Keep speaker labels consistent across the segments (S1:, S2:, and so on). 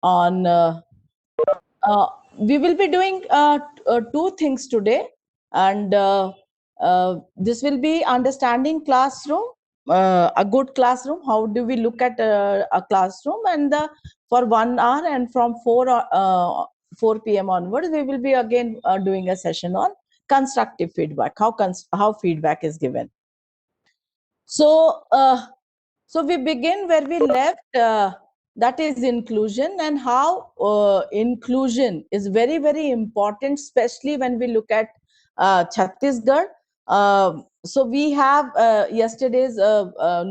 S1: on we will be doing two things today, and this will be understanding classroom, a good classroom. How do we look at a classroom? And for 1 hour, and from 4 p.m. onwards, we will be again doing a session on constructive feedback. How feedback is given. So, so we begin where we left. That is inclusion, and how inclusion is very, very important, especially when we look at Chhattisgarh. So we have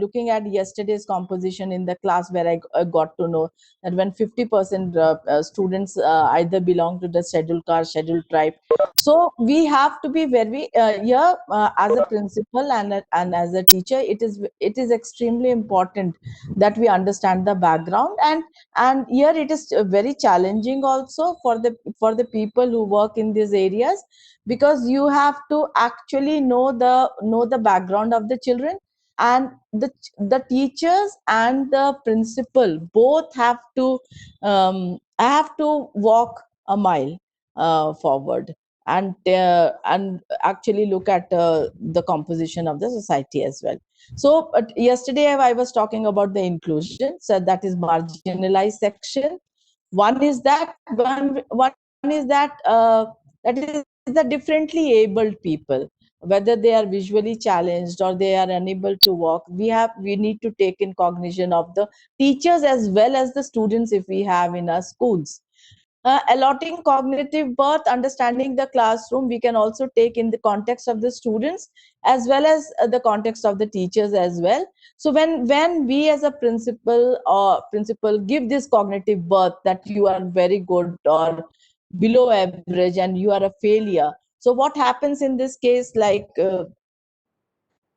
S1: looking at yesterday's composition in the class, where I got to know that when 50% students either belong to the scheduled caste, scheduled tribe. So we have to be very as a principal and as a teacher, it is extremely important that we understand the background, and here it is very challenging also for the people who work in these areas, because you have to actually know the background of the children, and the teachers and the principal both have to walk a mile forward, and actually look at the composition of the society as well. So yesterday I was talking about the inclusion, so that is marginalized section. One is that that is the differently abled people, whether they are visually challenged or they are unable to walk. We need to take in cognition of the teachers as well as the students, if we have in our schools. Allotting cognitive birth, understanding the classroom, we can also take in the context of the students as well as the context of the teachers as well. So when we as a principal give this cognitive birth, that you are very good or below average and you are a failure, so what happens in this case, like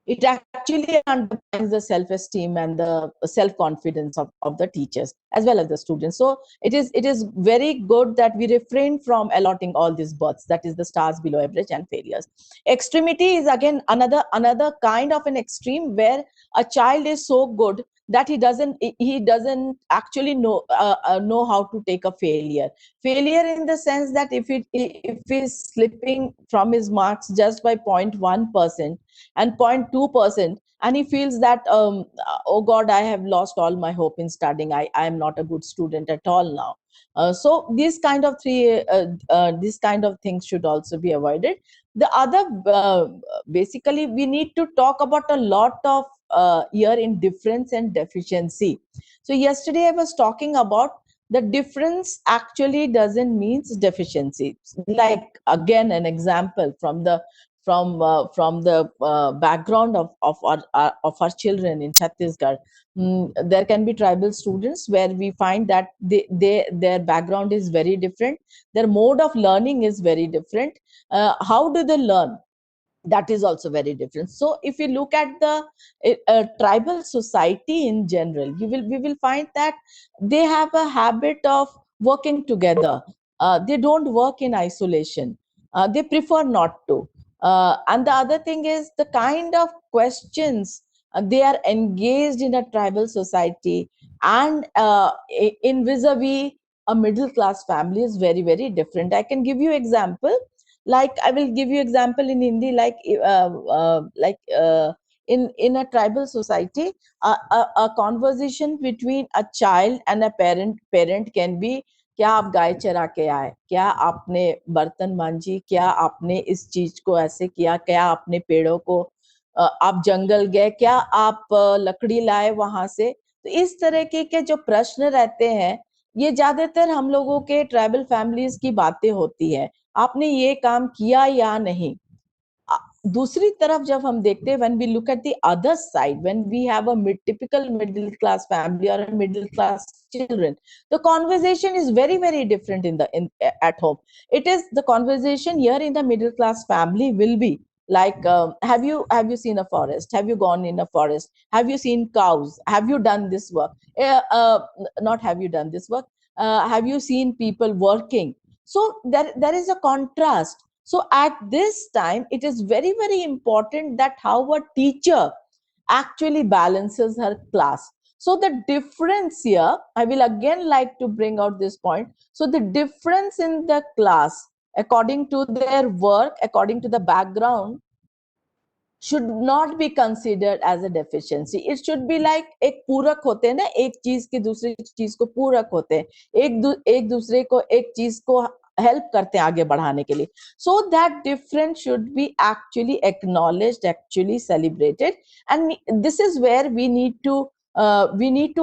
S1: it actually undermines the self-esteem and the self-confidence of the teachers as well as the students. So it is very good that we refrain from allotting all these births, that is the stars below average and failures. Extremity is again another kind of an extreme, where a child is so good that he doesn't actually know how to take a failure in the sense that if he's slipping from his marks just by 0.1% and 0.2%, and he feels that oh god, I have lost all my hope in studying, I am not a good student at all now. So these kind of things should also be avoided. The other basically we need to talk about a lot of here in difference and deficiency. So yesterday I was talking about the difference actually doesn't means deficiency. Like again an example from the background of our children in Chhattisgarh. There can be tribal students where we find that their background is very different, their mode of learning is very different. How do they learn? That is also very different. So if you look at the tribal society in general, we will find that they have a habit of working together. They don't work in isolation. They prefer not to. And the other thing is the kind of questions they are engaged in a tribal society, and in vis-a-vis a middle class family is very, very different. I can give you example. Like I will give you example in Hindi, in a tribal society, a conversation between a child and a parent can be, क्या आप गाय चरा के आए, क्या आपने बर्तन मांजी, क्या आपने इस चीज को ऐसे किया, क्या आपने पेड़ों को आप जंगल गए, क्या आप लकड़ी लाए वहां से। तो इस तरह के जो प्रश्न रहते हैं, ये ज्यादातर हम लोगों के ट्राइबल फैमिलीज की बातें होती है, आपने ये काम किया या नहीं। दूसरी तरफ जब हम देखते हैं, when we look at the other side, when we have a typical middle class family or a middle class children, the conversation is very, very different in at home. It is the conversation here in the middle class family will be like, have you seen a forest, have you gone in a forest, have you seen cows, have you done this work, not have you done this work, have you seen people working. So there is a contrast. So at this time, it is very, very important that how a teacher actually balances her class. So the difference here, I will again like to bring out this point. So the difference in the class, according to their work, according to the background, should not be considered as a deficiency. It should be like एक पूरक होते हैं ना, एक चीज के दूसरी चीज को पूरक होते हैं, एक दूसरे को एक चीज को हेल्प करते हैं आगे बढ़ाने के लिए. So that difference should be actually acknowledged, actually celebrated, and this is where we need to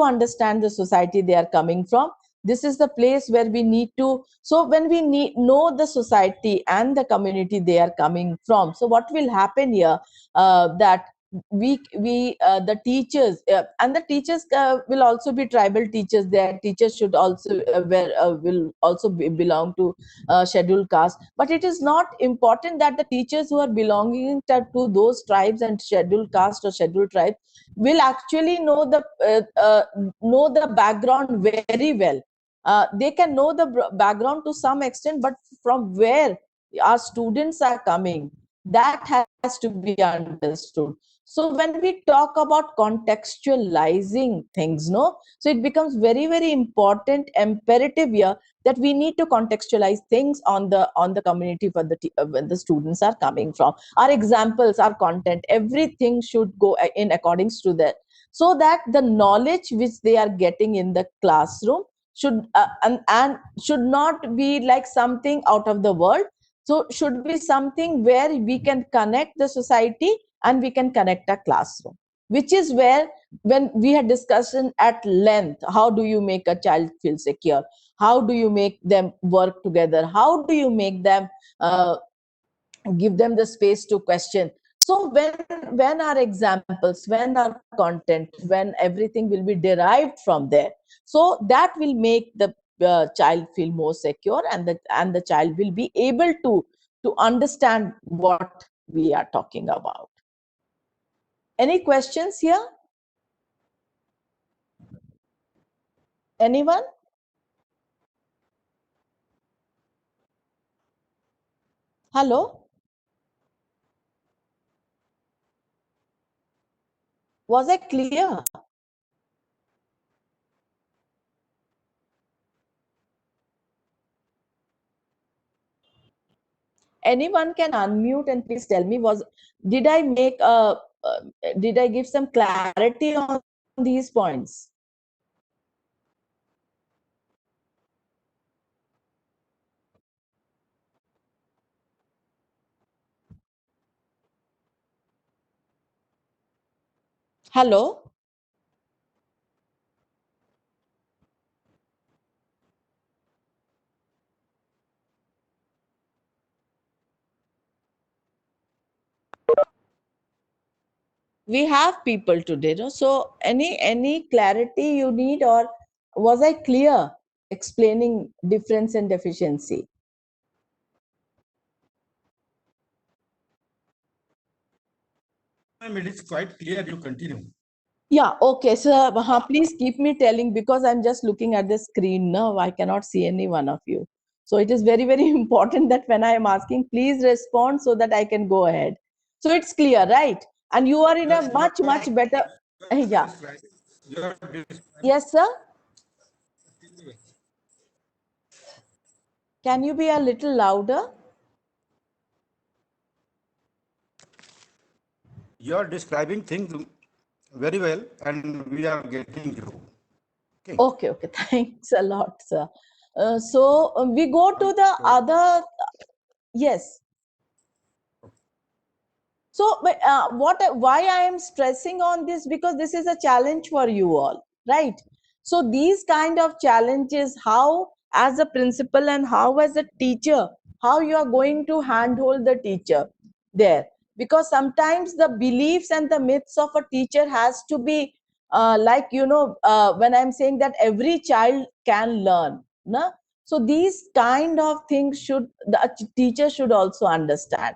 S1: understand the society they are coming from. This is the place where we need to, so when we know the society and the community they are coming from, so what will happen here, that we the teachers, and the teachers will also be tribal teachers. Their teachers should also will also belong to scheduled caste, but it is not important that the teachers who are belonging to those tribes and scheduled caste or scheduled tribes will actually know the background very well. They can know the background to some extent, but from where our students are coming, that has to be understood. So when we talk about contextualizing things, no, so it becomes very, very important, imperative here, that we need to contextualize things on the community for when the students are coming from. Our examples, our content, everything should go in accordance to that, so that the knowledge which they are getting in the classroom should and should not be like something out of the world. So should be something where we can connect the society and we can connect a classroom, which is where, when we had discussion at length, how do you make a child feel secure, how do you make them work together, how do you make them give them the space to question. So when our examples, when our content, when everything will be derived from there, so that will make the child feel more secure, and the child will be able to understand what we are talking about. Any questions here? Anyone? Hello? Was I clear? Anyone can unmute and please tell me, did I make a did I give some clarity on these points? Hello? We have people today, no? So any clarity you need, or was I clear explaining difference and deficiency?
S2: Ma'am, it is quite clear. You continue.
S1: Yeah, okay. So please keep me telling, because I'm just looking at the screen now. I cannot see any one of you. So it is very, very important that when I am asking, please respond so that I can go ahead. So it's clear, right? And you are in a much, much better. Yeah. Yes, sir. Can you be a little louder?
S2: You are describing things very well, and we are getting you. Okay.
S1: Okay, okay. Thanks a lot, sir. So we go to the other. Yes. So, but why I am stressing on this, because this is a challenge for you all, right? So these kind of challenges, how as a principal and how as a teacher, how you are going to handhold the teacher there, because sometimes the beliefs and the myths of a teacher has to be like, when I'm saying that every child can learn, no? So these kind of things should the teacher should also understand,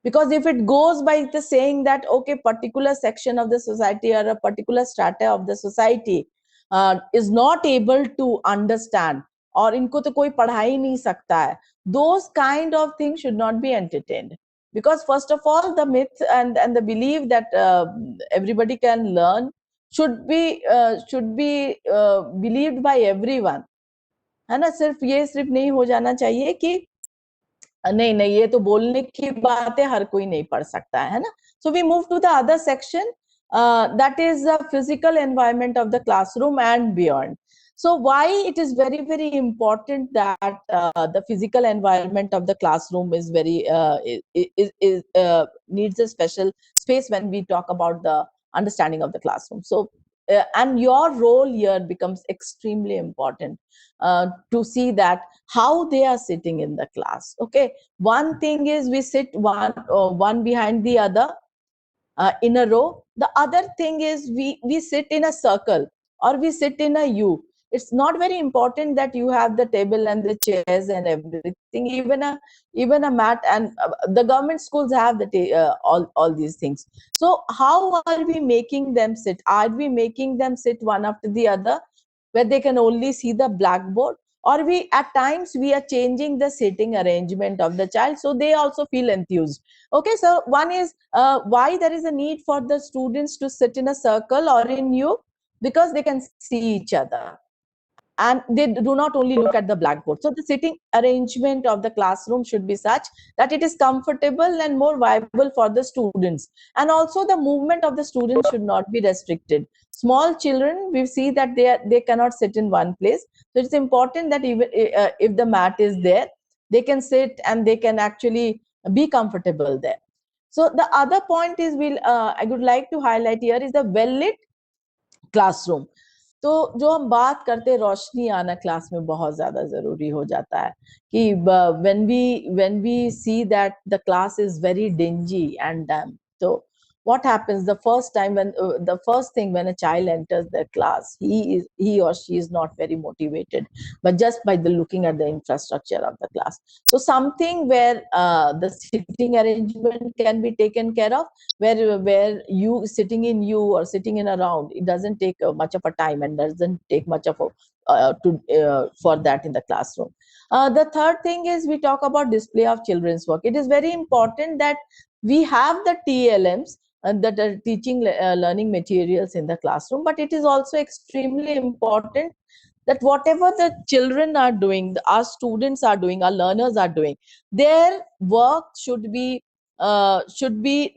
S1: because if it goes by the saying that okay, particular section of the society or a particular strata of the society is not able to understand, or इनको तो कोई पढ़ा ही नहीं सकता है, those kind of things should not be entertained. Because first of all, the myth and the belief that everybody can learn, should be believed by everyone, है ना? सिर्फ नहीं हो जाना चाहिए कि नहीं नहीं ये तो बोलने की बात है, हर कोई नहीं पढ़ सकता है ना? So we move to the other section, that is the physical environment of the classroom and beyond. So why it is very very important that the physical environment of the classroom is very needs a special space when we talk about the understanding of the classroom. So and your role here becomes extremely important to see that how they are sitting in the class. Okay, one thing is we sit one behind the other in a row. The other thing is we sit in a circle or we sit in a U. It's not very important that you have the table and the chairs and everything. Even a mat, and the government schools have all these things. So how are we making them sit? Are we making them sit one after the other, where they can only see the blackboard? Or we at times we are changing the sitting arrangement of the child so they also feel enthused. Okay, so one is why there is a need for the students to sit in a circle or in U, because they can see each other and they do not only look at the blackboard. So the sitting arrangement of the classroom should be such that it is comfortable and more viable for the students. And also the movement of the students should not be restricted. Small children, we see that they cannot sit in one place. So it's important that even if the mat is there, they can sit and they can actually be comfortable there. So the other point is I would like to highlight here is the well lit classroom. तो जो हम बात करते हैं, रोशनी आना class में बहुत ज्यादा जरूरी हो जाता है कि when we see that the class is very dingy and damp. So what happens the first time when the first thing when a child enters the class, he or she is not very motivated, but just by the looking at the infrastructure of the class. So something where the sitting arrangement can be taken care of, where you sitting in you or sitting in a round, it doesn't take much of a time and doesn't take much of a for that in the classroom. The third thing is we talk about display of children's work. It is very important that we have the TLMs that are teaching learning materials in the classroom, but it is also extremely important that whatever the children are doing, our students are doing, our learners are doing, their work should be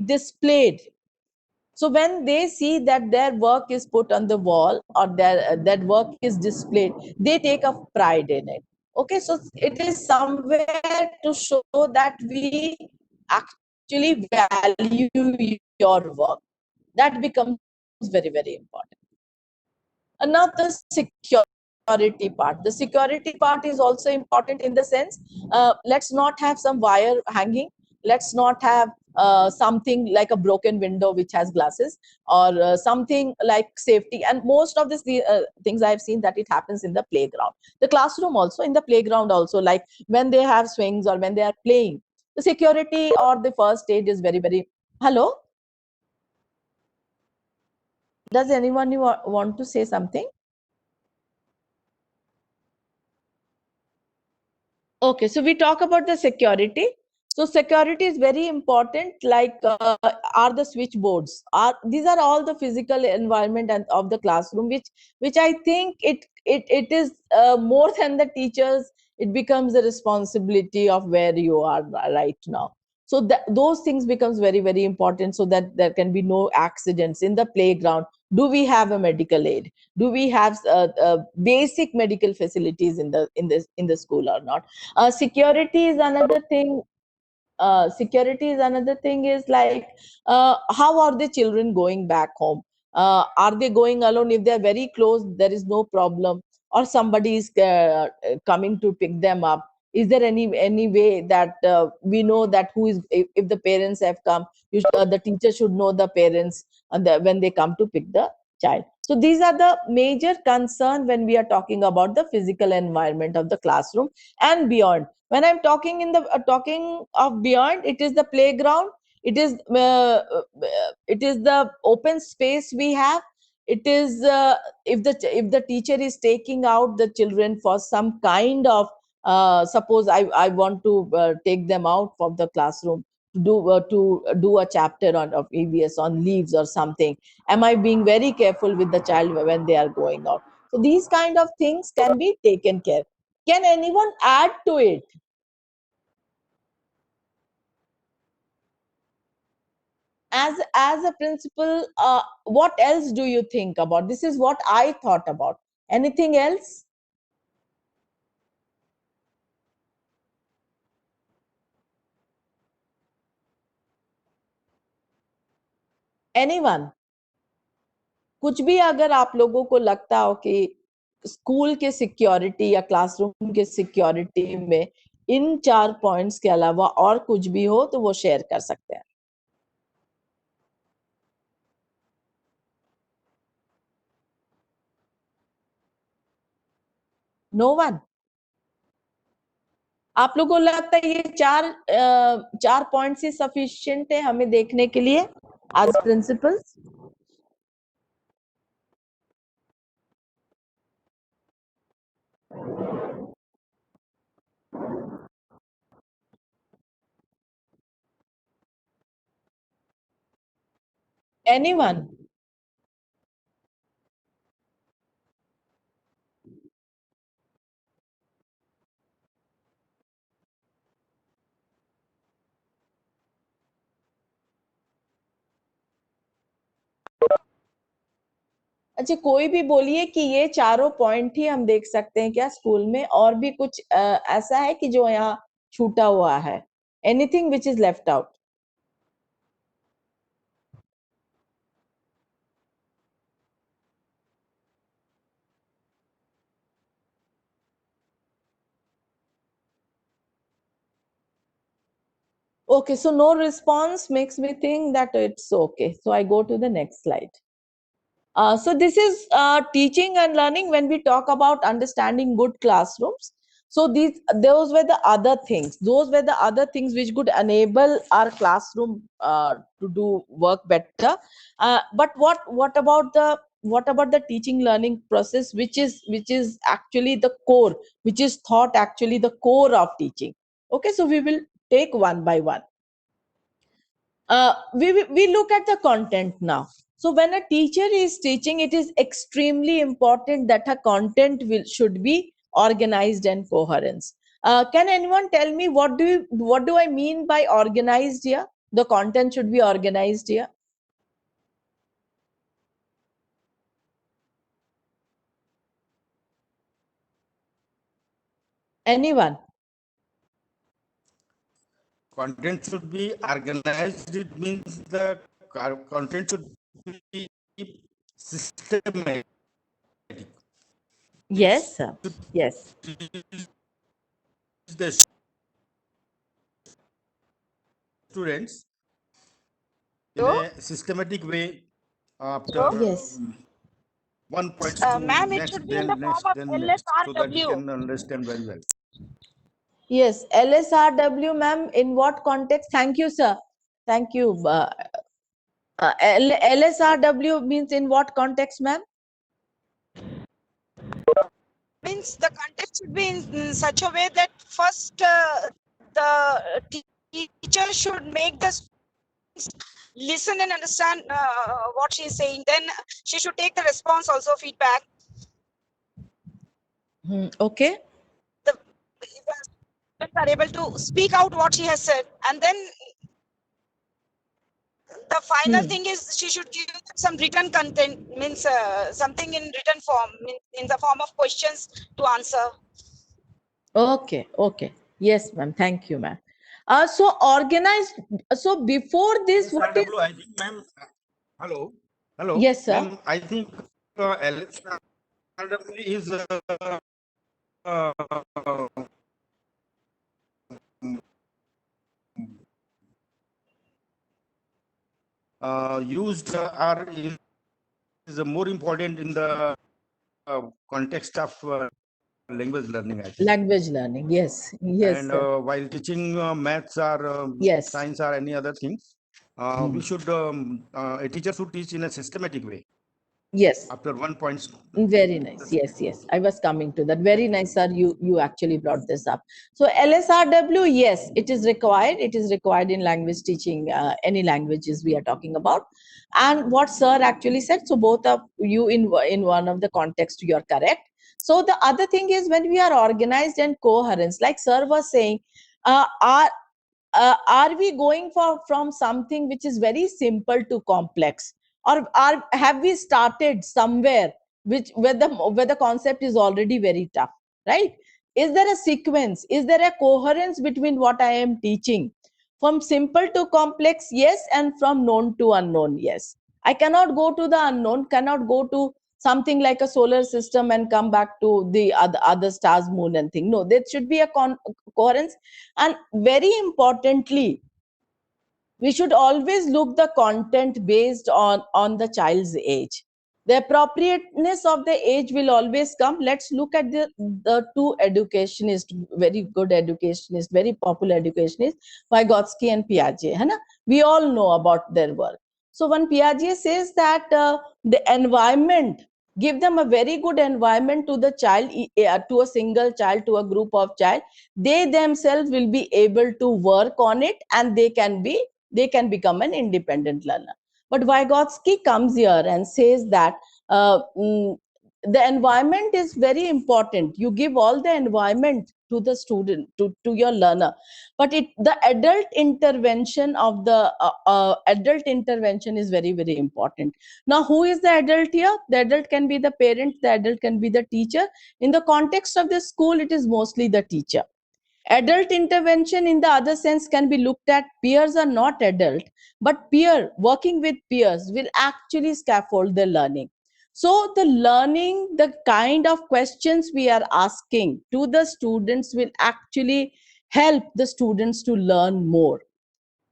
S1: displayed. So when they see that their work is put on the wall or that work is displayed, they take a pride in it. Okay, so it is somewhere to show that we actually value your work. That becomes very very important. Another security part. The security part is also important in the sense, let's not have some wire hanging. Let's not have something like a broken window which has glasses, or something like safety. And most of these things I've seen that it happens in the playground. The classroom also, in the playground also, like when they have swings or when they are playing. The security or the first aid is very, very. Hello? Does anyone want to say something? Okay, so we talk about the security. So security is very important. Like are the switchboards? Are these are all the physical environment and of the classroom, which I think it is more than the teachers. It becomes the responsibility of where you are right now. So that those things becomes very very important, so that there can be no accidents in the playground. Do we have a medical aid? Do we have basic medical facilities in the school or not? Security is another thing. Security is another thing, is like how are the children going back home? Are they going alone? If they're very close, there is no problem, or somebody is coming to pick them up. Is there any way that we know that who is, if the parents have come, the teacher should know the parents and when they come to pick the child. So these are the major concern when we are talking about the physical environment of the classroom and beyond. When I'm talking in the talking of beyond, it is the playground, it is the open space we have. It is if the teacher is taking out the children for some kind of suppose I want to take them out from the classroom do a chapter on of EVS on leaves or something? Am I being very careful with the child when they are going out? So these kind of things can be taken care. Can anyone add to it? As a principal, what else do you think about? This is what I thought about. Anything else? Anyone? कुछ भी अगर आप लोगों को लगता हो कि school के सिक्योरिटी या क्लासरूम के सिक्योरिटी में इन 4 पॉइंट्स के अलावा और कुछ भी हो तो वो शेयर कर सकते हैं. No one. आप लोगों को लगता है ये चार पॉइंट्स ही सफिशिएंट है हमें देखने के लिए एज प्रिंसिपल्स? Anyone? अच्छा, कोई भी बोलिए कि ये चारों पॉइंट ही हम देख सकते हैं क्या स्कूल में, और भी कुछ ऐसा है कि जो यहाँ छूटा हुआ है? Anything which is left out? Okay, so no response makes me think that it's okay. So I go to the next slide. So this is teaching and learning when we talk about understanding good classrooms. So those were the other things. Those were the other things which could enable our classroom to do work better. But what about the teaching learning process, which is actually the core, which is thought actually the core of teaching? Okay, so we will take one by one. We look at the content now. So when a teacher is teaching, it is extremely important that her content should be organized and coherence. Can anyone tell me what do I mean by organized here? The content should be organized here. Anyone?
S2: Content should be organized. It means the content should be systematic.
S1: Yes, sir. Yes.
S2: The students in a systematic way after
S1: Yes.
S2: one point to
S3: Ma'am, it
S2: next,
S3: should be in
S2: then
S3: the
S2: next,
S3: form of
S2: then next, so that you
S3: LSRW.
S2: can understand very well.
S1: Yes, LSRW, ma'am. In what context? Thank you, sir. Thank you. LSRW means in what context, ma'am?
S3: Means the context should be in such a way that first the teacher should make the students listen and understand what she is saying. Then she should take the response, also feedback.
S1: Okay.
S3: The students are able to speak out what she has said, and then the final thing is she should give some written content, means something in written form, in the form of questions to answer.
S1: Okay, okay. Yes, ma'am. Thank you, ma'am. So organized. So before this, what is?
S2: SRW, I think, ma'am. Hello. Hello.
S1: Yes, sir.
S2: Ma'am, I think LSRW is used or is more important in the context of language learning, I think.
S1: Language learning. Yes, yes,
S2: And
S1: sir.
S2: while teaching maths or
S1: Yes.
S2: science or any other things, we should a teacher should teach in a systematic way.
S1: Yes.
S2: After 1 point.
S1: Very nice. Yes, yes. I was coming to that. Very nice, sir. You actually brought this up. So LSRW, yes, it is required. It is required in language teaching, any languages we are talking about. And what sir actually said. So both of you in one of the context, you are correct. So the other thing is when we are organized and coherence, like sir was saying, uh, are are we going for from something which is very simple to complex, or are have we started somewhere which where the concept is already very tough, right? Is there a sequence, is there a coherence between what I am teaching from simple to complex? Yes. And from known to unknown? Yes. I cannot go to the unknown, cannot go to something like a solar system and come back to the other stars, moon and thing. No, there should be a coherence. And very importantly, we should always look the content based on the child's age. The appropriateness of the age will always come. Let's look at the two educationists, very good educationists, very popular educationists, Vygotsky and Piaget, hai na? We all know about their work. So when Piaget says that the environment, give them a very good environment to the child, to a single child, to a group of child, they themselves will be able to work on it, and they can become an independent learner. But Vygotsky comes here and says that the environment is very important. You give all the environment to the student, to your learner, but the adult intervention of the adult intervention is very, very important. Now, who is the adult here? The adult can be the parent, the adult can be the teacher. In the context of the school, it is mostly the teacher. Adult intervention in the other sense can be looked at. Peers are not adult, but working with peers will actually scaffold the learning. So the learning, the kind of questions we are asking to the students will actually help the students to learn more.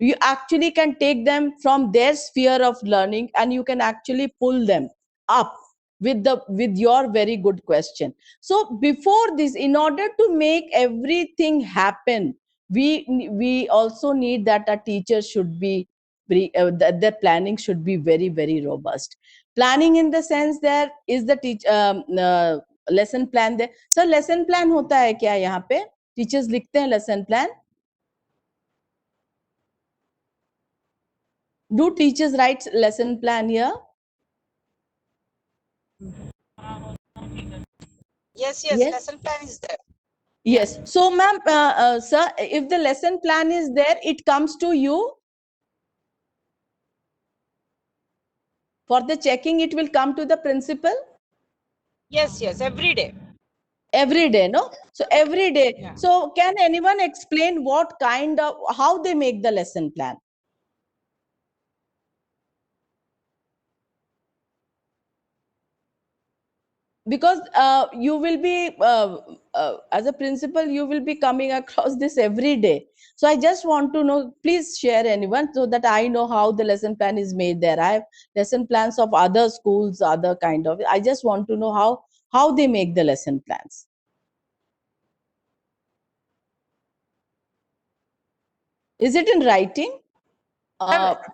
S1: You actually can take them from their sphere of learning, and you can actually pull them up with your very good question. So before this, in order to make everything happen, we also need that a teacher should be that their planning should be very, very robust. Planning in the sense, there is the lesson plan there. So lesson plan होता है क्या यहाँ पे? Teachers लिखते हैं lesson plan. Do teachers write lesson plan here?
S3: Yes,
S1: Yes.
S3: lesson plan is there.
S1: Yes. So, ma'am, sir, if the lesson plan is there, it comes to you for the checking. It will come to the principal
S3: Yes, every day.
S1: every day, no? So every day.
S3: Yeah.
S1: So can anyone explain what kind of how they make the lesson plan? Because you will be as a principal, you will be coming across this every day. So I just want to know, please share anyone, so that I know how the lesson plan is made there. I have lesson plans of other schools, other kind of, I just want to know how they make the lesson plans. Is it in writing?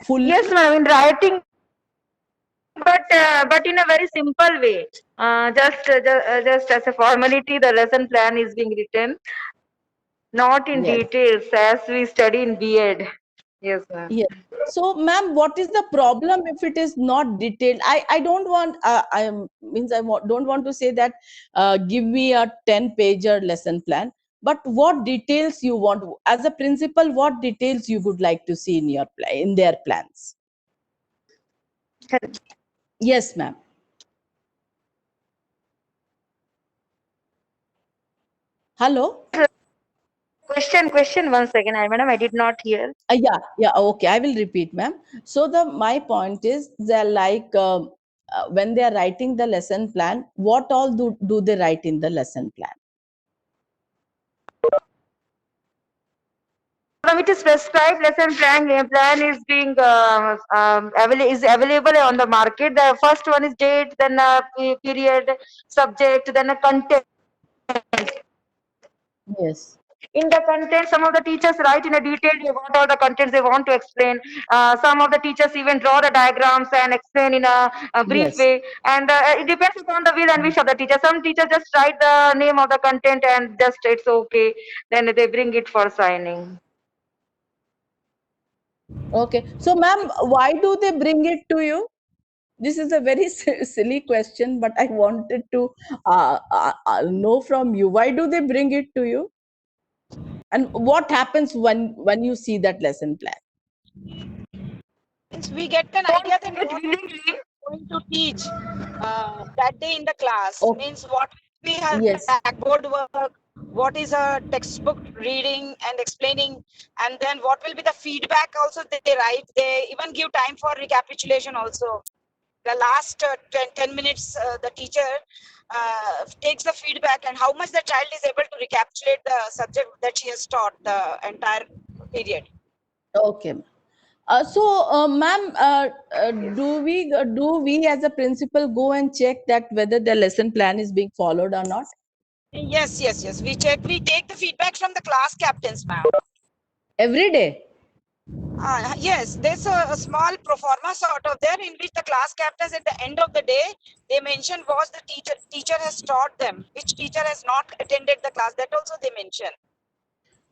S1: Full?
S4: Yes, ma'am, in writing, but in a very simple way. Just as a formality, the lesson plan is being written, not in
S1: Yes.
S4: details as we study in B.Ed. Yes, ma'am.
S1: Yes. So, ma'am, what is the problem if it is not detailed? I don't want, don't want to say that, give me a 10-pager lesson plan, but what details you want, as a principal, what details you would like to see in your in their plans? Yes, ma'am. Hello?
S4: Question once again, madam, I did not hear.
S1: Yeah, okay, I will repeat, ma'am. So my point is, they're like, when they are writing the lesson plan, what all do they write in the lesson plan?
S4: Ma'am, it is prescribed lesson plan is being is available on the market. The first one is date, then period, subject, then a content.
S1: Yes.
S4: In the content, some of the teachers write in a detailed way what are the contents they want to explain. Some of the teachers even draw the diagrams and explain in a brief
S1: Yes.
S4: way. And it depends upon the will and wish of the teacher. Some teachers just write the name of the content and just it's okay. Then they bring it for signing.
S1: Okay. So, ma'am, why do they bring it to you? This is a very silly question, but I wanted to know from you. Why do they bring it to you? And what happens when you see that lesson plan?
S3: Means we get an idea that what we are going to teach that day in the class.
S1: Oh,
S3: Means what we have
S1: yes.
S3: blackboard work, what is a textbook reading and explaining, and then what will be the feedback also they write. They even give time for recapitulation also. The last 10 minutes, the teacher takes the feedback and how much the child is able to recapitulate the subject that she has taught the entire period.
S1: Okay. Ma'am, do we as a principal go and check that whether the lesson plan is being followed or not?
S3: Yes, yes, yes. We check. We take the feedback from the class captains, ma'am.
S1: Every day?
S3: Yes, there's a small pro forma sort of there in which the class captains at the end of the day they mention was the teacher has taught them, which teacher has not attended the class. That also they mention.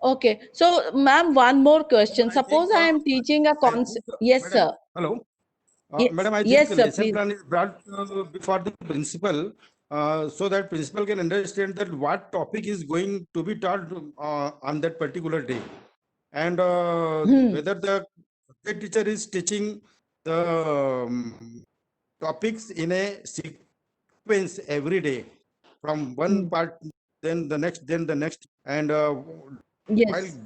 S1: Okay. So, ma'am, one more question.
S2: I think,
S1: Suppose I am teaching a
S2: I think,
S1: concept. Yes,
S2: madam,
S1: sir.
S2: hello.
S1: Yes,
S2: Madam, I think
S1: yes,
S2: the
S1: sir,
S2: lesson
S1: please.
S2: plan is brought before the principal, so that principal can understand that what topic is going to be taught on that particular day, and whether the subject teacher is teaching the topics in a sequence every day, from one part, then the next, and while
S1: Yes.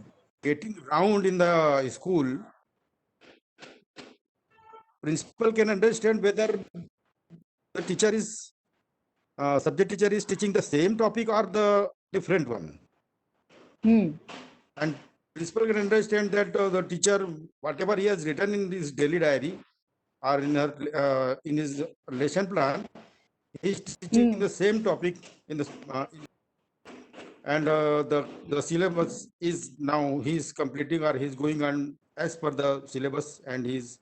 S2: getting round in the school, principal can understand whether the teacher is subject teacher is teaching the same topic or the different one,
S1: Hmm.
S2: and principal can understand that the teacher, whatever he has written in his daily diary or in his lesson plan, he is teaching the same topic in the and the syllabus is now he is completing or he is going on as per the syllabus, and he is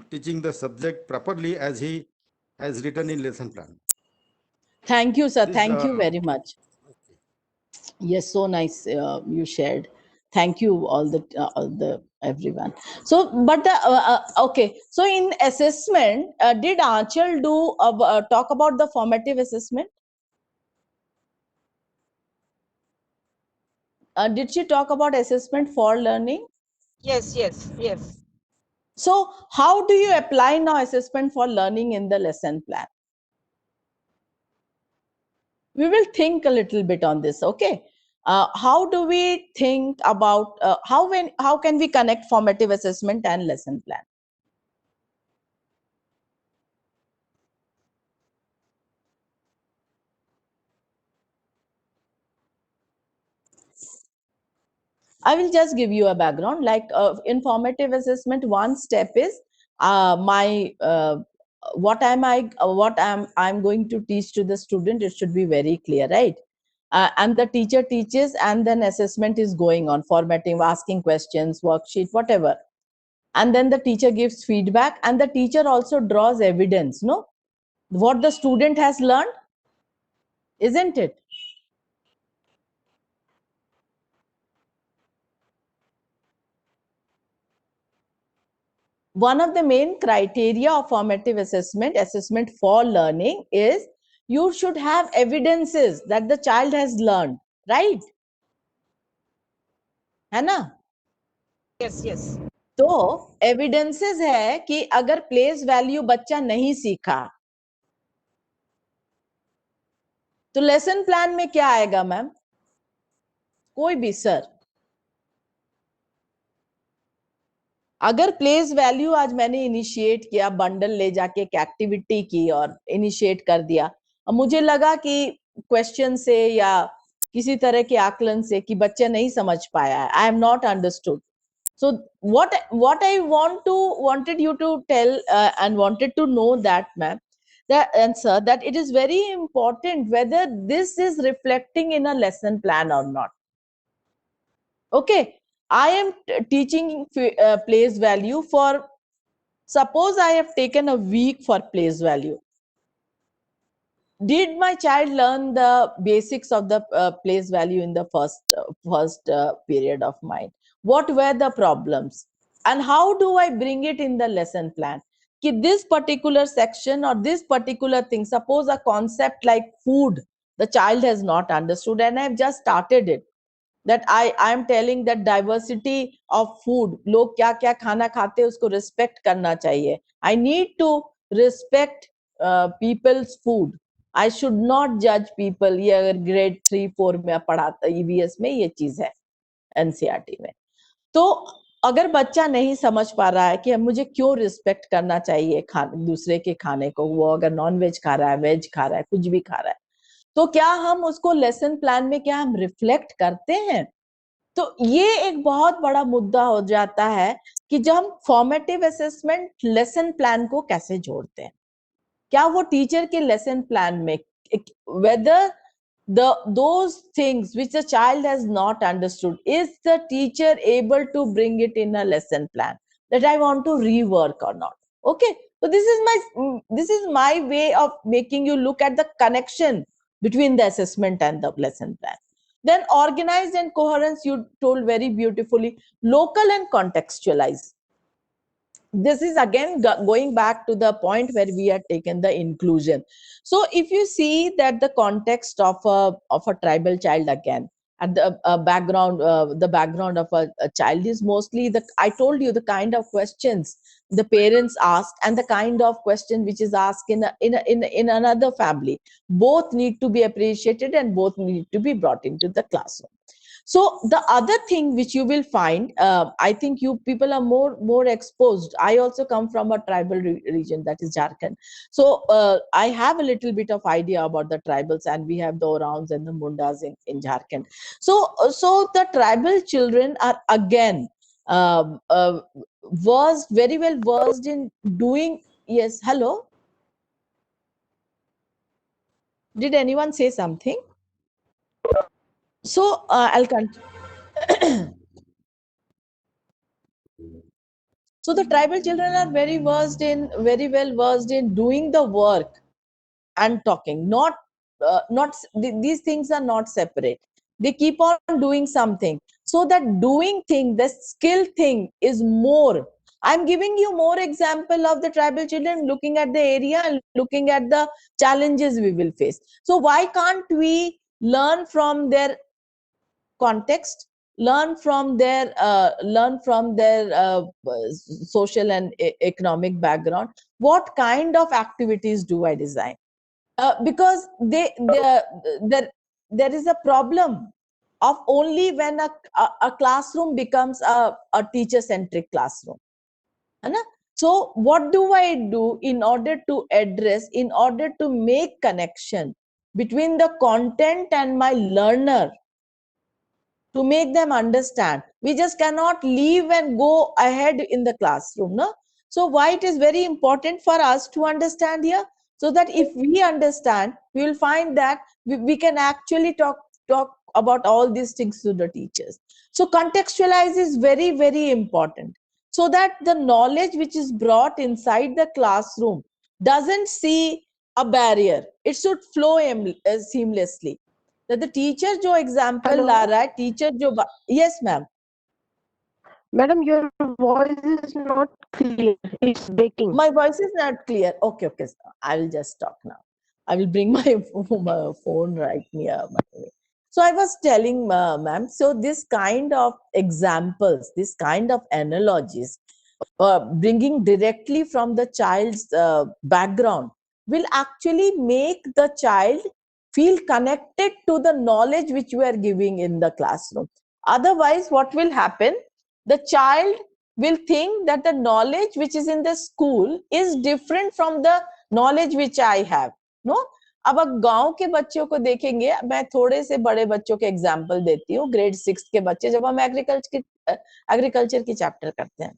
S2: teaching the subject properly as he has written in lesson plan.
S1: Thank you, sir.
S2: This
S1: Thank you very much. Yes, so nice you shared. Thank you, all the everyone. So, but the okay. So, in assessment, did Aanchal do talk about the formative assessment? Did she talk about assessment for learning?
S3: Yes, yes, yes.
S1: So, how do you apply now assessment for learning in the lesson plan? We will think a little bit on this. Okay. How do we think about how can we connect formative assessment and lesson plan? I will just give you a background. Like informative assessment, one step is my what I'm going to teach to the student. It should be very clear, right? And the teacher teaches, and then assessment is going on, formatting, asking questions, worksheet, whatever. And then the teacher gives feedback, and the teacher also draws evidence. No, what the student has learned, isn't it? One of the main criteria of formative assessment for learning, is you should have evidences that the child has learned, right? है ना?
S3: Yes, yes.
S1: तो evidences है कि अगर place value बच्चा नहीं सीखा तो लेसन प्लान में क्या आएगा मैम? कोई भी सर, अगर प्लेस वैल्यू आज मैंने इनिशिएट किया, बंडल ले जाके एक एक्टिविटी की और इनिशिएट कर दिया, अब मुझे लगा कि क्वेश्चन से या किसी तरह के आकलन से कि बच्चा नहीं समझ पाया है, I am not understood. So what I wanted you to tell and wanted to know that, ma'am, that answer, that it is very important whether this is reflecting in a lesson plan or not. Okay, I am teaching place value for, suppose I have taken a week for place value. Did my child learn the basics of the place value in the first period of mine? What were the problems? And how do I bring it in the lesson plan? Ki this particular section or this particular thing, suppose a concept like food, the child has not understood and I've just started it. That I am telling that diversity of food, log kya kya khana khate usko respect karna chahiye. I need to respect people's food. I should not judge people. ये अगर grade 3-4 में पढ़ाता EVS में ये चीज है NCERT में. तो अगर बच्चा नहीं समझ पा रहा है कि मुझे क्यों रिस्पेक्ट करना चाहिए दूसरे के खाने को, वो अगर नॉन वेज खा रहा है, वेज खा रहा है, कुछ भी खा रहा है, तो क्या हम उसको लेसन प्लान में क्या हम रिफ्लेक्ट करते हैं? तो ये एक बहुत बड़ा मुद्दा हो जाता है कि जब हम फॉर्मेटिव असेसमेंट लेसन प्लान को कैसे जोड़ते हैं, क्या वो टीचर के लेसन प्लान में, whether those things which the child has not understood, is the teacher able to bring it in a lesson plan that I want to rework or not? Okay, so this is my way of making you look at the connection between the assessment and the lesson plan. Then organized and coherence, you told very beautifully. Local and contextualize. This is again going back to the point where we had taken the inclusion. So if you see that the context of a tribal child, again, and the background of a child is mostly the, I told you, the kind of questions the parents ask and the kind of question which is asked in another family, both need to be appreciated and both need to be brought into the classroom. So the other thing which you will find, I think you people are more exposed. I also come from a tribal region, that is Jharkhand. So I have a little bit of idea about the tribals, and we have the Orans and the Mundas in Jharkhand. So the tribal children are again very well versed in doing. Yes, hello. Did anyone say something? So I'll continue. So the tribal children are very well versed in doing the work and talking. These things are not separate. They keep on doing something. So that doing thing, the skill thing is more. I'm giving you more example of the tribal children looking at the area and looking at the challenges we will face. So why can't we learn from their context, learn from their social and economic background? What kind of activities do I design? Because there is a problem of only when a classroom becomes a teacher centric classroom. So what do I do in order to address, in order to make connection between the content and my learner, to make them understand? We just cannot leave and go ahead in the classroom, no? So why it is very important for us to understand here, so that if we understand, we will find that we can actually talk about all these things to the teachers. So contextualize is very important, so that the knowledge which is brought inside the classroom doesn't see a barrier. It should flow seamlessly. that the teacher जो example
S5: Hello?
S1: ला रहा है, teacher जो yes ma'am.
S5: Madam, your voice is not clear. It's breaking.
S1: My voice is not clear. Okay, I will just talk now. I will bring my phone right near my way. So I was telling ma'am, so this kind of examples, this kind of analogies, bringing directly from the child's background, will actually make the child feel connected to the knowledge which we are giving in the classroom. Otherwise, what will happen? The child will think that the knowledge which is in the school is different from the knowledge which I have. No? अब गांव के बच्चों को देखेंगे, मैं थोड़े से बड़े बच्चों के एग्जांपल देती हूँ, ग्रेड 6 के बच्चे, जब हम एग्रीकल्चर की चैप्टर करते हैं,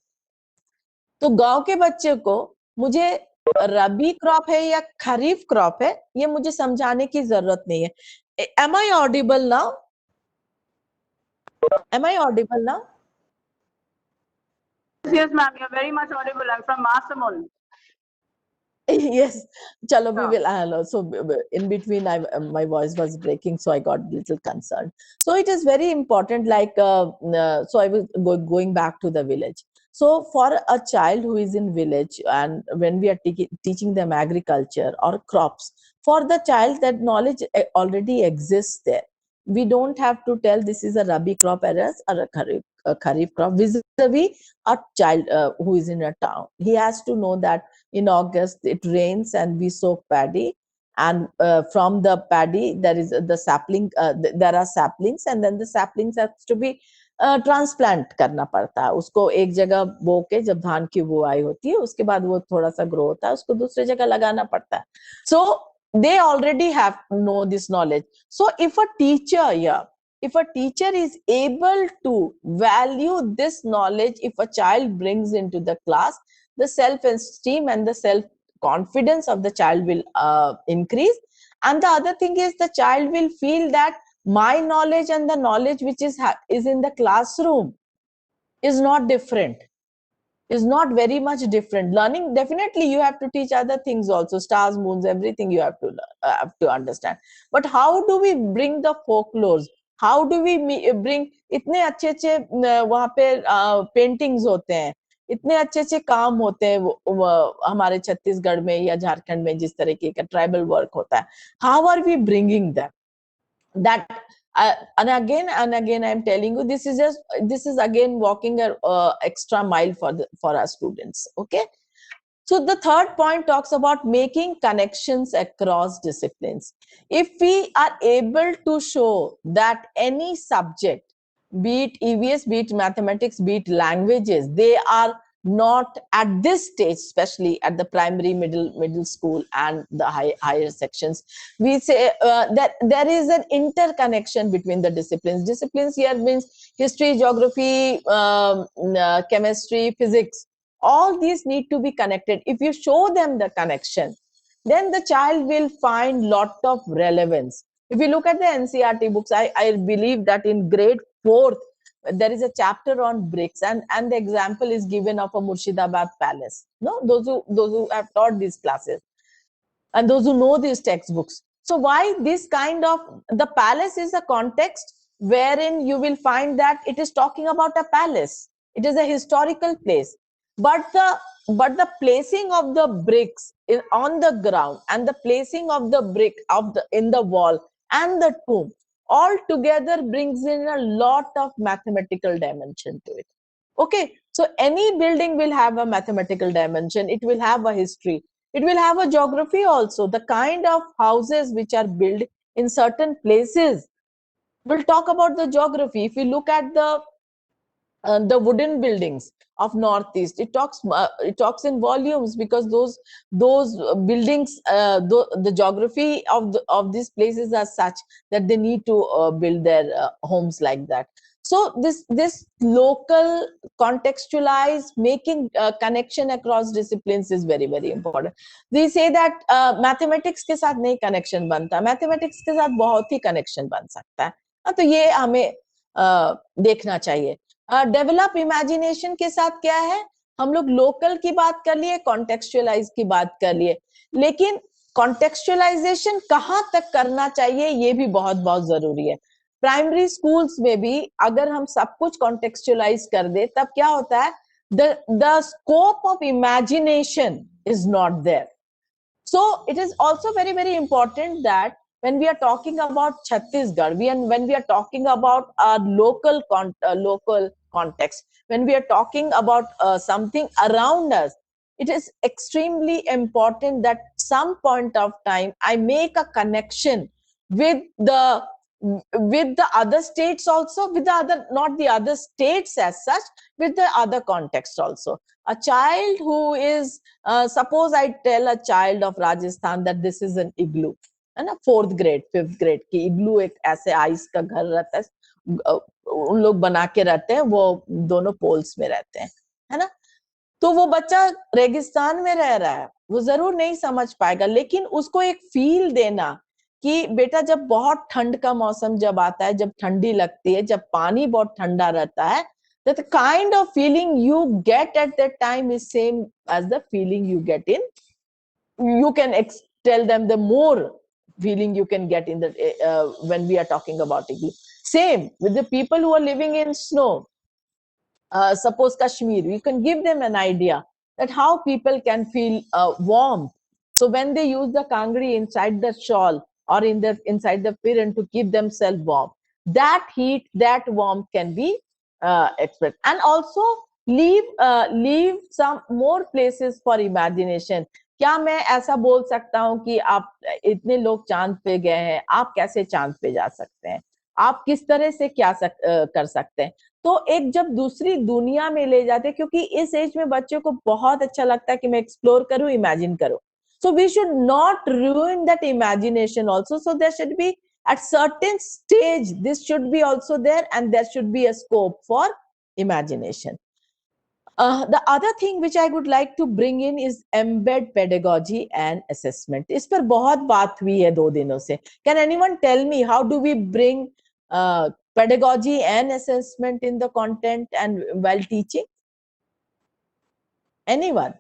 S1: तो गांव के बच्चे को मुझे रबी क्रॉप है या खरीफ क्रॉप है, ये मुझे समझाने की जरूरत नहीं है. Am I audible now? Am I audible now?
S6: Yes, ma'am, you're very much audible. I'm from Masamon.
S1: Yes, chalo, we
S6: Yeah.
S1: will. So in between, my voice was breaking, so I got little concerned. So it is very important. Like, so I was going back to the village. So for a child who is in village, and when we are teaching them agriculture or crops, for the child that knowledge already exists there. We don't have to tell this is a rabi crop errors or a kharif crop vis-a-vis a child who is in a town. He has to know that in August it rains and we sow paddy, and from the paddy there is the sapling, there are saplings, and then the saplings has to be transplant करना पड़ता है उसको। एक जगह बो के जब धान की बुआई होती है उसके बाद वो थोड़ा सा ग्रो होता है, उसको दूसरी जगह लगाना पड़ता है। सो they already have know this knowledge. So if a teacher, yeah, if a teacher is able to value this knowledge, if a child brings into the class, the self-esteem and the self-confidence of the child will increase. And the other thing is the child will feel that my knowledge and the knowledge which is in the classroom is not different, is not very much different. Learning, definitely you have to teach other things also, stars, moons, everything you have to understand. But how do we bring the folklores? How do we bring इतने अच्छे अच्छे वहाँ पे paintings होते हैं, इतने अच्छे अच्छे काम होते हैं वो हमारे छत्तीसगढ़ में या झारखंड में जिस तरीके का ट्राइबल वर्क होता है. How are we bringing that and again I'm telling you, this is again walking a extra mile for our students. Okay, so the third point talks about making connections across disciplines. If we are able to show that any subject, be it EVS, be it mathematics, be it languages, they are not at this stage, especially at the primary, middle school and the higher sections, we say that there is an interconnection between the disciplines. Disciplines here means history, geography, chemistry, physics. All these need to be connected. If you show them the connection, then the child will find lot of relevance. If you look at the NCERT books, I believe that in grade 4th, there is a chapter on bricks, and the example is given of a Murshidabad palace. No, those who have taught these classes and those who know these textbooks. So why this kind of, the palace is a context wherein you will find that it is talking about a palace. It is a historical place, but the placing of the bricks on the ground and the placing of the brick in the wall and the tomb all together brings in a lot of mathematical dimension to it. Okay, so any building will have a mathematical dimension, it will have a history, it will have a geography also. The kind of houses which are built in certain places will talk about the geography. If you look at the wooden buildings of Northeast, it talks in volumes, because those buildings, the geography of these places are such that they need to build their homes like that. So this local contextualize, making connection across disciplines is very very important. We say that mathematics के साथ नहीं connection बनता, mathematics के साथ बहुत ही connection बन सकता है. तो ये हमें देखना चाहिए. डेवलप इमेजिनेशन के साथ क्या है, हम लोग लोकल की बात कर लिए, कॉन्टेक्चुअलाइज की बात कर लिए, लेकिन कॉन्टेक्चुअलाइजेशन कहाँ तक करना चाहिए ये भी बहुत बहुत जरूरी है. प्राइमरी स्कूल्स में भी अगर हम सब कुछ कॉन्टेक्चुअलाइज कर दे तब क्या होता है, the scope of imagination is not there. So it is also very very important that when we are talking about Chhattisgarh, when we are talking about our local context, when we are talking about something around us, it is extremely important that some point of time I make a connection with the other states also, with the other, not the other states as such, with the other context also. A child who is, suppose I tell a child of Rajasthan that this is an igloo, है ना, 4th grade 5th grade की igloo एक ऐसे ice का घर रहता है, उन लोग बना के रहते हैं, वो दोनों पोल्स में रहते हैं, है ना. तो वो बच्चा रेगिस्तान में रह रहा है, वो जरूर नहीं समझ पाएगा, लेकिन उसको एक फील देना कि बेटा जब बहुत ठंड का मौसम जब आता है, जब ठंडी लगती है, जब पानी बहुत ठंडा रहता है, that the kind of feeling you get at that time is same as the feeling you get in, you can tell them the more feeling you can get in the when we are talking about igloo. Same with the people who are living in snow. Suppose Kashmir, you can give them an idea that how people can feel warm. So when they use the kangri inside the shawl or inside the piran to keep themselves warm, that heat, that warmth can be expressed. And also leave some more places for imagination. क्या मैं ऐसा बोल सकता हूँ कि आप इतने लोग चांद पे गए हैं, आप कैसे चांद पे जा सकते हैं, आप किस तरह से क्या कर सकते हैं? तो एक जब दूसरी दुनिया में ले जाते हैं, क्योंकि इस एज में बच्चों को बहुत अच्छा लगता है कि मैं एक्सप्लोर करूं, इमेजिन करूं. So we should not ruin that imagination also. So there should be at certain stage, this should be also there, and there should be a scope for imagination. The other thing which I would like to bring in is embed pedagogy and assessment. इस पर बहुत बात हुई है 2 दिनों से. Can anyone tell me how do we bring pedagogy and assessment in the content and while teaching? Anyone?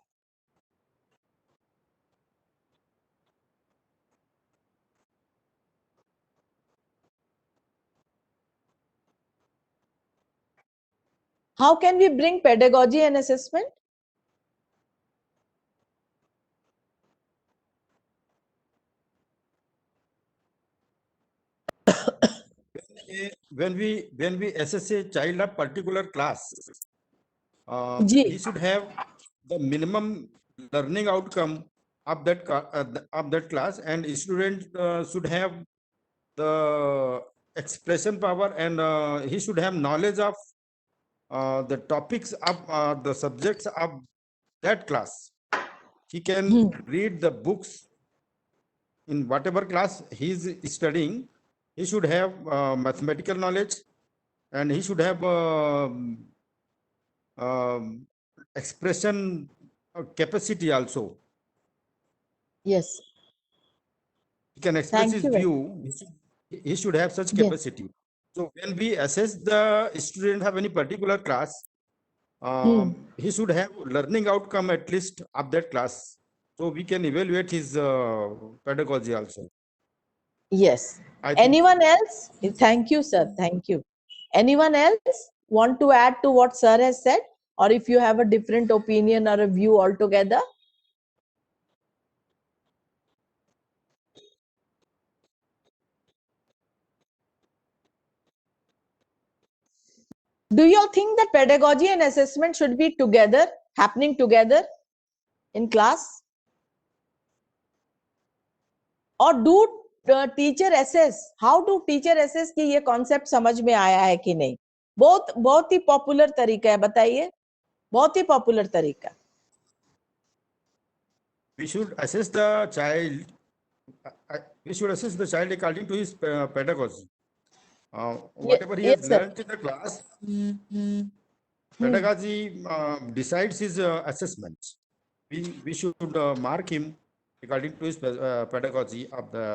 S1: How can we bring pedagogy and assessment?
S2: When we assess a child of particular class,
S1: ji.
S2: he should have the minimum learning outcome of that class, and student should have the expression power, and he should have knowledge of the topics of the subjects of that class. He can read the books in whatever class he is studying. He should have mathematical knowledge, and he should have expression capacity also.
S1: Yes.
S2: He can express
S1: Thank
S2: his
S1: you very
S2: view. He should have such
S1: Yes.
S2: capacity. So when we assess the student of any particular class, he should have learning outcome at least of that class. So we can evaluate his pedagogy also.
S1: Yes.
S2: I think
S1: Anyone else? Thank you, sir. Thank you. Anyone else want to add to what sir has said? Or if you have a different opinion or a view altogether? Do you all think that pedagogy and assessment should be together, happening together in class? Or do teacher assess? How do teacher assess कि ये concept समझ में आया है कि नहीं? बहुत ही popular तरीका है, बताइए. बहुत ही popular तरीका.
S2: we should assess the child. We should assess the child according to his pedagogy. Whatever he has
S1: yes, sir.
S2: learned in the class, pedagogy decides his assessments. We should mark him according to his pedagogy of the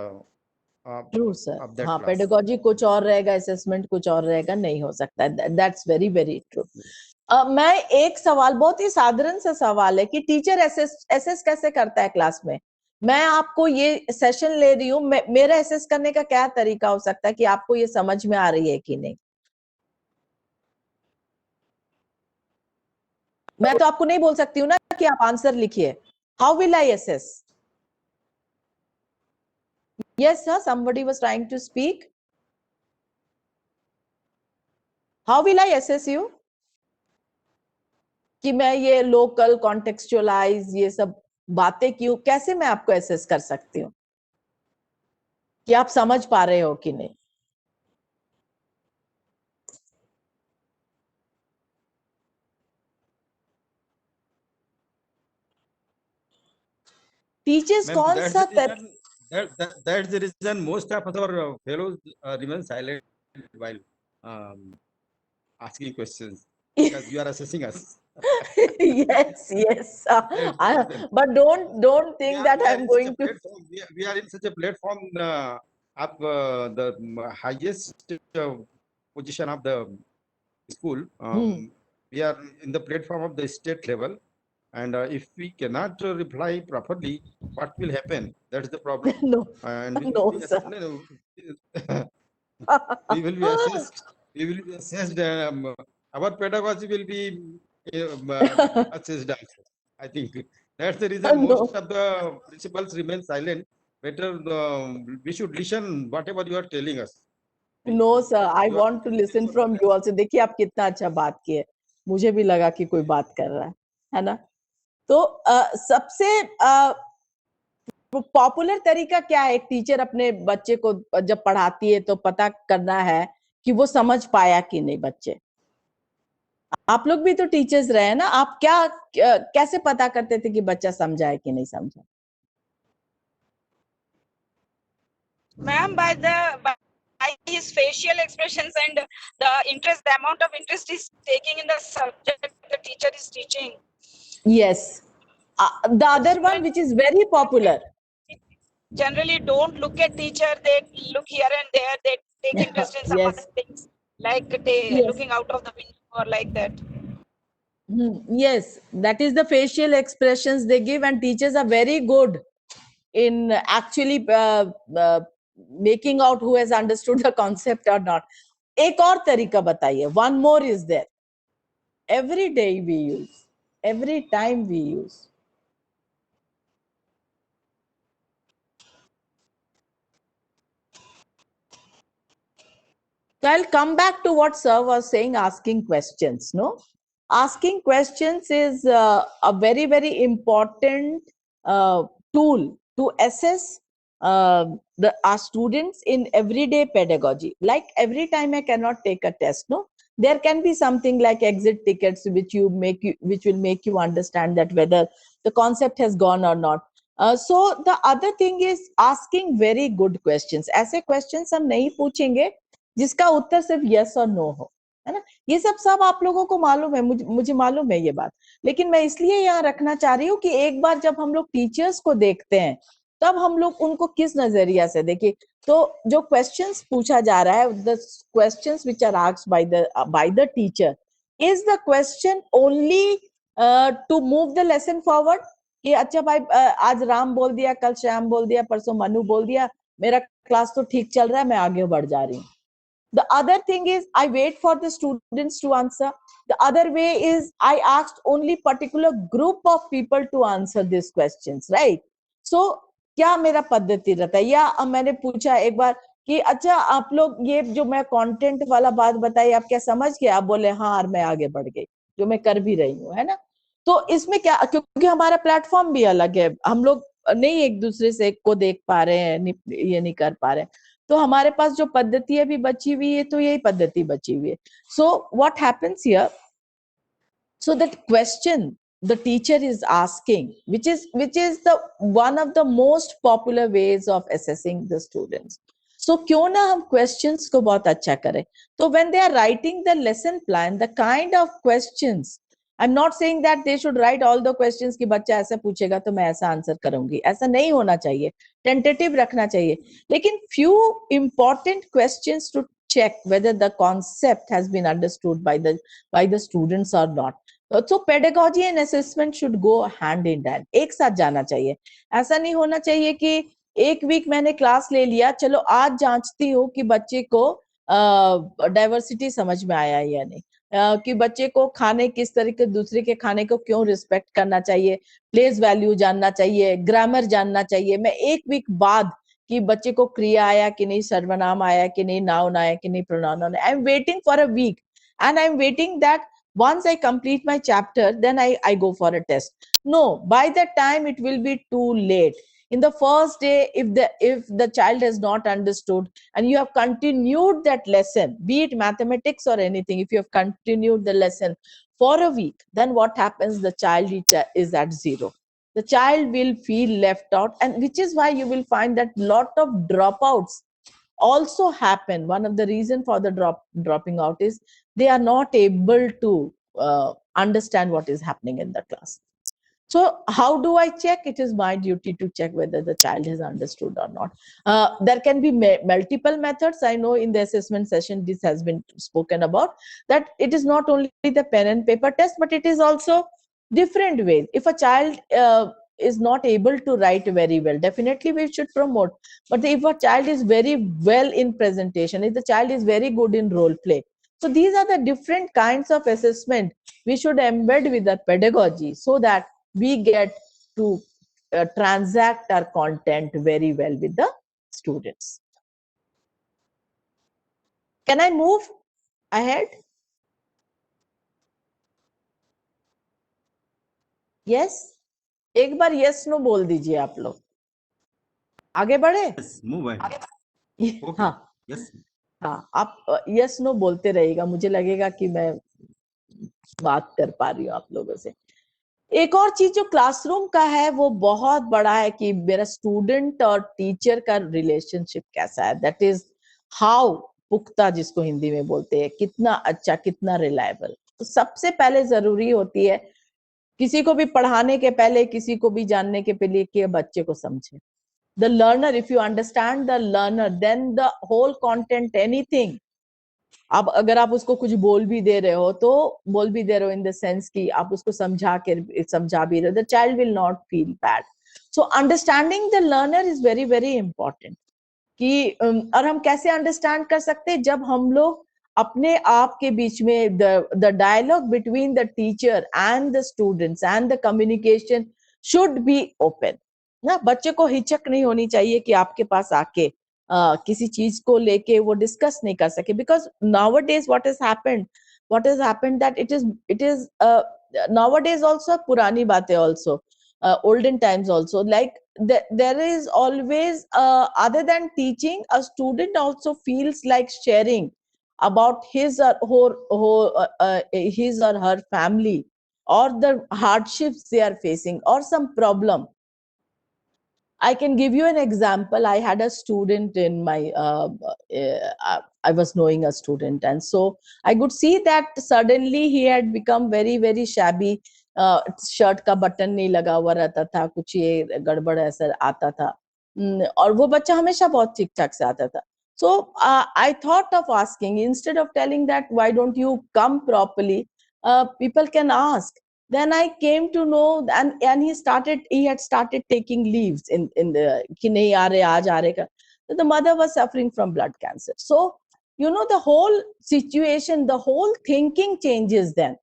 S1: True, sir.
S2: of that
S1: हाँ,
S2: class.
S1: pedagogy कुछ और रहेगा, assessment कुछ और रहेगा, नहीं हो सकता. That's very, very true. मैं एक सवाल, बहुत ही साधारण सा सवाल है कि टीचर एसेस कैसे करता है क्लास में? मैं आपको ये सेशन ले रही हूँ, मेरा एसेस करने का क्या तरीका हो सकता है कि आपको ये समझ में आ रही है कि नहीं? मैं तो आपको नहीं बोल सकती हूँ ना कि आप आंसर लिखिए. How will I assess? Yes, sir. Somebody was trying to speak. How will I assess you? कि मैं ये local, contextualize, ये सब बातें क्यों, कैसे मैं आपको assess कर सकती हूँ कि आप समझ पा रहे हो कि नहीं? Teachers
S2: Ma'am,
S1: कौन सा
S2: that's the reason most of our fellows remain silent while asking questions, because you are assessing us.
S1: yes, but don't think that I'm going to.
S2: We are in such a platform up the highest position of the school. We are in the platform of the state level, and if we cannot reply properly, what will happen? That's the problem.
S1: No,
S2: And we will
S1: no,
S2: be
S1: sir.
S2: no, no, we will be assessed. We will be assessed. Our pedagogy will be assessed also. I think that's the reason
S1: No.
S2: most of the principals remain silent. Better, we should listen whatever you are telling us.
S1: No sir, I
S2: You are
S1: want to listen from you also. देखिए आप कितना अच्छा बात किए, मुझे भी लगा कि कोई बात कर रहा है ना. तो सबसे पॉपुलर तरीका क्या है एक टीचर अपने बच्चे को जब पढ़ाती है तो पता करना है कि वो समझ पाया कि नहीं बच्चे. आप लोग भी तो टीचर्स रहे हैं ना, आप क्या कैसे पता करते थे कि बच्चा समझा है कि नहीं समझा?
S3: Ma'am, by his facial expressions and the interest, the amount of interest he's taking in the subject the teacher is teaching.
S1: Yes. The other one which is very popular.
S3: Generally don't look at teacher, they look here and there, they take interest in some
S1: Yes.
S3: other things, like they
S1: Yes.
S3: looking out of the window or like that.
S1: Yes, that is the facial expressions they give, and teachers are very good in actually making out who has understood the concept or not. एक और तरीका बताइए. One more is there. Every day we use, every time we use. So I'll come back to what sir was saying, asking questions. No, asking questions is a very, very important tool to assess our students in everyday pedagogy. Like every time I cannot take a test. No, there can be something like exit tickets which will make you understand that whether the concept has gone or not. So the other thing is asking very good questions. ऐसे questions हम नहीं पूछेंगे जिसका उत्तर सिर्फ yes और no हो, है ना. ये सब आप लोगों को मालूम है, मुझे मालूम है ये बात. लेकिन मैं इसलिए यहाँ रखना चाह रही हूँ कि एक बार जब हम लोग टीचर्स को देखते हैं तब हम लोग उनको किस नजरिया से देखें. तो जो क्वेश्चंस पूछा जा रहा है, the questions which are asked by the teacher, is the question only to move the lesson forward कि अच्छा भाई आज राम बोल दिया, कल श्याम बोल दिया, परसों मनु बोल दिया, मेरा क्लास तो ठीक चल रहा है, मैं आगे बढ़ जा रही हूँ. The other thing is I wait for the students to answer. The other way is I asked only particular group of people to answer these questions, right? So क्या मेरा पद्धति रहता है, या मैंने पूछा एक बार कि अच्छा आप लोग ये जो मैं कंटेंट वाला बात बताई आप क्या समझ गए, आप बोले हाँ और मैं आगे बढ़ गई, जो मैं कर भी रही हूँ, है ना. तो इसमें क्या, क्योंकि हमारा प्लेटफॉर्म भी अलग है, हम लोग नहीं एक दूसरे से को देख पा रहे हैं, ये नहीं कर पा रहे हैं, तो हमारे पास जो पद्धति अभी बची हुई है तो यही पद्धति बची हुई है. So what happens here, so that question the teacher is asking, which is the one of the most popular ways of assessing the students. So क्यों ना हम questions को बहुत अच्छा करें. तो when they are writing the lesson plan, the kind of questions, I'm not saying that they should write all the questions कि बच्चा ऐसा पूछेगा तो मैं ऐसा आंसर करूंगी, ऐसा नहीं होना चाहिए, टेंटेटिव रखना चाहिए. लेकिन few important questions to check whether the concept has been understood by the students or not. So pedagogy and assessment should go hand in hand, एक साथ जाना चाहिए. ऐसा नहीं होना चाहिए कि एक वीक मैंने क्लास ले लिया, चलो आज जांचती हूँ कि बच्चे को डाइवर्सिटी समझ में आया या नहीं, कि बच्चे को खाने किस तरीके, दूसरे के खाने को क्यों रिस्पेक्ट करना चाहिए, प्लेस वैल्यू जानना चाहिए, ग्रामर जानना चाहिए. मैं एक वीक बाद कि बच्चे को क्रिया आया कि नहीं, सर्वनाम आया कि नहीं, नाउन आया कि नहीं, pronoun. I am waiting for a week and I'm waiting that once I complete my chapter, then I go for a test. No, by that time it will be too late. In the first day, if the child has not understood and you have continued that lesson, be it mathematics or anything, if you have continued the lesson for a week, then what happens? The child is at zero. The child will feel left out, and which is why you will find that lot of dropouts also happen. One of the reason for the dropping out is they are not able to understand what is happening in the class. So how do I check? It is my duty to check whether the child has understood or not. There can be multiple methods. I know in the assessment session this has been spoken about, that it is not only the pen and paper test, but it is also different ways. If a child is not able to write very well, definitely we should promote. But if a child is very well in presentation, if the child is very good in role play, so these are the different kinds of assessment we should embed with the pedagogy, so that we get to transact our content very well with the students. Can I move ahead? Yes, एक बार yes no बोल दीजिए आप लोग, आगे बढ़े.
S2: Yes, move ahead. Okay.
S1: हाँ
S2: Yes.
S1: हाँ, आप yes no बोलते रहिएगा, मुझे लगेगा कि मैं बात कर पा रही हूँ आप लोगों से. एक और चीज जो क्लासरूम का है वो बहुत बड़ा है, कि मेरा स्टूडेंट और टीचर का रिलेशनशिप कैसा है. दैट इज हाउ पुख्ता, जिसको हिंदी में बोलते हैं, कितना अच्छा, कितना रिलायबल. तो सबसे पहले जरूरी होती है किसी को भी पढ़ाने के पहले, किसी को भी जानने के पहले, कि बच्चे को समझे. The learner, if you understand the learner, then the whole content, anything. अब अगर आप उसको कुछ बोल भी दे रहे हो, तो बोल भी दे रहे हो इन द सेंस कि आप उसको समझा भी रहे हो, the child will not feel bad. So understanding the learner is very very important. कि और हम कैसे अंडरस्टैंड कर सकते हैं, जब हम लोग अपने आप के बीच में the dialogue between the teacher and the students and the communication should be open ना. बच्चे को हिचक नहीं होनी चाहिए कि आपके पास आके किसी चीज को लेके वो डिस्कस नहीं कर सके. Because nowadays what has happened that it is nowadays also, पुरानी बातें also, olden times also, like there is always other than teaching, a student also feels like sharing about his or her family, or the hardships they are facing, or some problem. I can give you an example. I had a student in my, I was knowing a student, and so I could see that suddenly he had become very, very shabby. Shirt का button नहीं लगा हुआ रहता था, कुछ ये गड़बड़ ऐसा आता था. और वो बच्चा हमेशा बहुत ठीक ठाक से आता था. So I thought of asking, instead of telling that why don't you come properly, people can ask. Then I came to know, and he had started taking leaves in the कि नहीं आ रहे, आज आ रहे का. So the mother was suffering from blood cancer. So you know, the whole situation, the whole thinking changes then.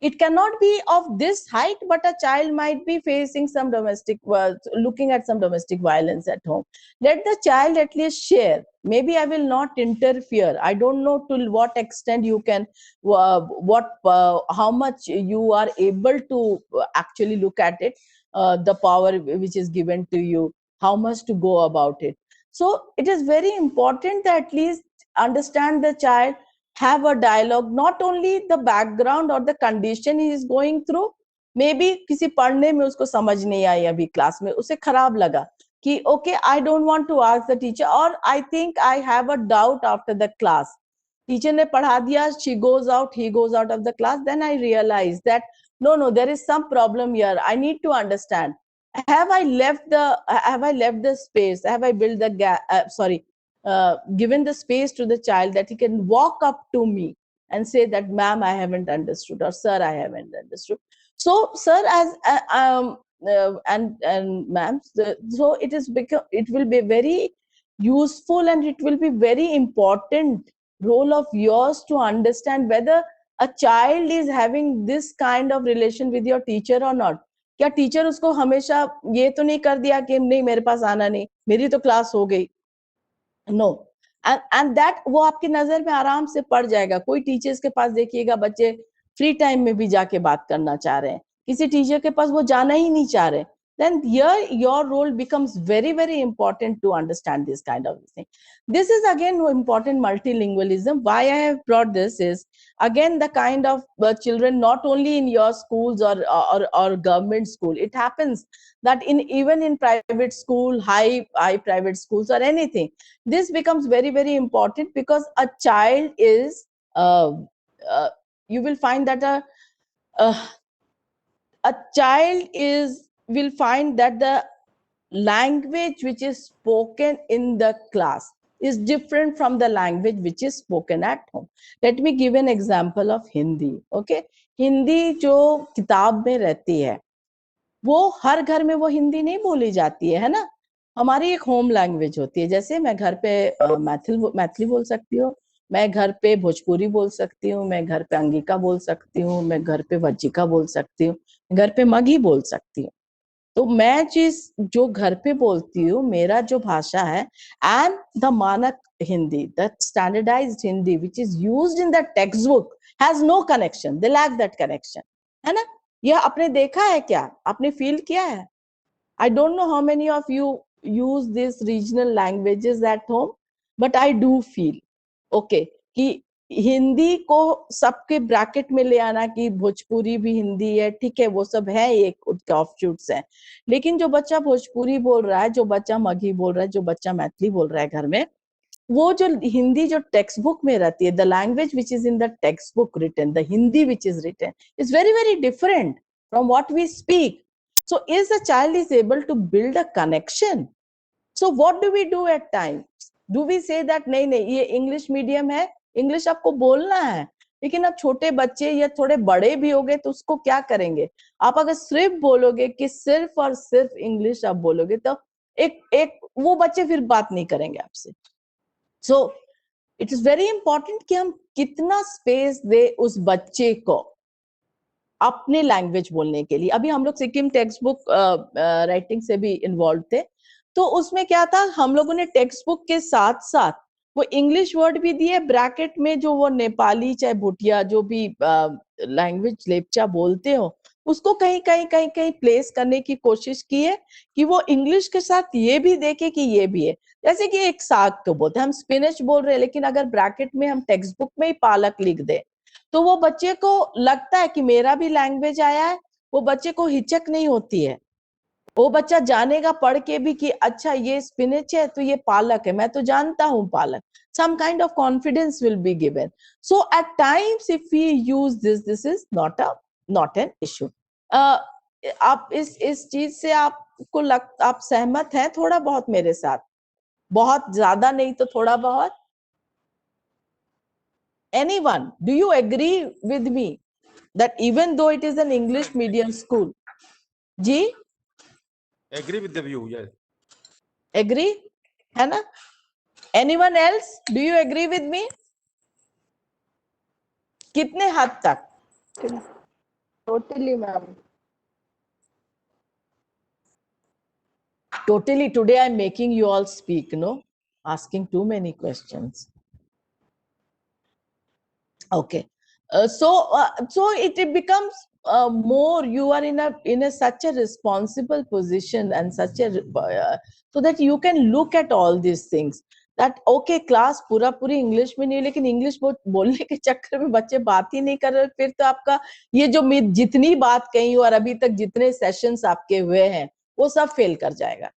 S1: It cannot be of this height, but a child might be facing some looking at some domestic violence at home. Let the child at least share. Maybe I will not interfere. I don't know to what extent you can, how much you are able to actually look at it, the power which is given to you, how much to go about it. So it is very important that at least understand the child, have a dialogue, not only the background or the condition he is going through. Maybe किसी पढ़ने में उसको समझ नहीं आई अभी class में, उसे खराब लगा कि okay, I don't want to ask the teacher, or I think I have a doubt after the class. Teacher ने पढ़ा दिया, she goes out, he goes out of the class. Then I realized that no, there is some problem here. I need to understand. Have I left the space? Have I built the gap? Given the space to the child that he can walk up to me and say that, ma'am, I haven't understood, or sir, I haven't understood. So sir, as and ma'am, so it will be very useful, and it will be very important role of yours to understand whether a child is having this kind of relation with your teacher or not. क्या teacher उसको हमेशा ये तो नहीं कर दिया कि नहीं मेरे पास आना नहीं, मेरी तो क्लास हो गई. नो. एंड दैट वो आपकी नजर में आराम से पड़ जाएगा. कोई टीचर्स के पास देखिएगा बच्चे फ्री टाइम में भी जाके बात करना चाह रहे हैं, किसी टीचर के पास वो जाना ही नहीं चाह रहे. Then here your role becomes very very important to understand this kind of thing. This is again important multilingualism. Why I have brought this is again the kind of children, not only in your schools or government school. It happens that even in private school, high private schools or anything, this becomes very very important, because a child is you will find that a child will find that the language which is spoken in the class is different from the language which is spoken at home. Let me give an example of Hindi. Okay, Hindi जो किताब में रहती है वो हर घर में वो हिंदी नहीं बोली जाती है ना. हमारी एक होम लैंग्वेज होती है. जैसे मैं घर पे मैथिली बोल सकती हूँ, मैं घर पे भोजपुरी बोल सकती हूँ, मैं घर पे अंगिका बोल सकती हूँ, मैं घर पे वज्जिका बोल सकती हूँ, घर पे मगही बोल सकती हूँ. तो मैं जो घर पे बोलती हूँ, मेरा जो भाषा है, एंड द मानक Hindi, the standardized Hindi which is used in the text book has no connection. They lack that connection, है ना. यह आपने देखा है क्या? आपने फील किया है? I don't know how many of you use these regional languages at home, but I do feel okay कि हिंदी को सबके ब्रैकेट में ले आना कि भोजपुरी भी हिंदी है, ठीक है, वो सब है, एक उसके ऑफशूट्स हैं. लेकिन जो बच्चा भोजपुरी बोल रहा है, जो बच्चा मगही बोल रहा है, जो बच्चा मैथिली बोल रहा है घर में, वो जो हिंदी जो टेक्स्ट बुक में रहती है, the language which is in the text book written, the Hindi which is written is very very different from what we speak. So is the child is able to build a connection? So what do we do at times? Do we say that नहीं नहीं ये English medium है, English आपको बोलना है, लेकिन अब छोटे बच्चे या थोड़े बड़े भी हो गए तो उसको क्या करेंगे? आप अगर सिर्फ बोलोगे कि सिर्फ और सिर्फ इंग्लिश आप बोलोगे तो एक वो बच्चे फिर बात नहीं करेंगे आपसे. So it is very important कि हम कितना स्पेस दे उस बच्चे को अपने लैंग्वेज बोलने के लिए. अभी हम लोग सिक्किम टेक्स्ट बुक राइटिंग से भी इन्वॉल्व थे, तो उसमें क्या था, हम लोगों ने टेक्स्ट बुक के साथ साथ वो इंग्लिश वर्ड भी दिए ब्रैकेट में, जो वो नेपाली चाहे भूटिया जो भी लैंग्वेज लेप्चा बोलते हो उसको कहीं कहीं कहीं कहीं प्लेस करने की कोशिश की है कि वो इंग्लिश के साथ ये भी देखे कि ये भी है. जैसे कि एक साग को बोलते हैं, हम स्पिनच बोल रहे हैं, लेकिन अगर ब्रैकेट में हम टेक्स्ट बुक में ही पालक लिख दे तो वो बच्चे को लगता है कि मेरा भी लैंग्वेज आया है. वो बच्चे को हिचक नहीं होती है, वो बच्चा जानेगा पढ़ के भी कि अच्छा ये स्पिनच है तो ये पालक है, मैं तो जानता हूं पालक. some kind of confidence will be given. So at times if we use this is not an issue. आप इस चीज से आपको आप सहमत हैं थोड़ा बहुत मेरे साथ? बहुत ज्यादा नहीं तो थोड़ा बहुत. Anyone, do you agree with me that even though it is an English medium school, ji
S2: Agree with the view, yes.
S1: agree, है ना? Anyone else, do you agree with me? कितने हद तक?
S5: Totally, ma'am.
S1: Totally. Today I'm making you all speak, no? Asking too many questions. Okay. So it becomes more, you are in a such a responsible position and such a so that you can look at all these things. That okay, class पूरी English में नहीं, लेकिन English बोलने के चक्कर में बच्चे बात ही नहीं कर रहे, फिर तो आपका ये जो जितनी बात कही और अभी तक जितने सेशंस आपके हुए हैं वो सब फेल कर जाएगा,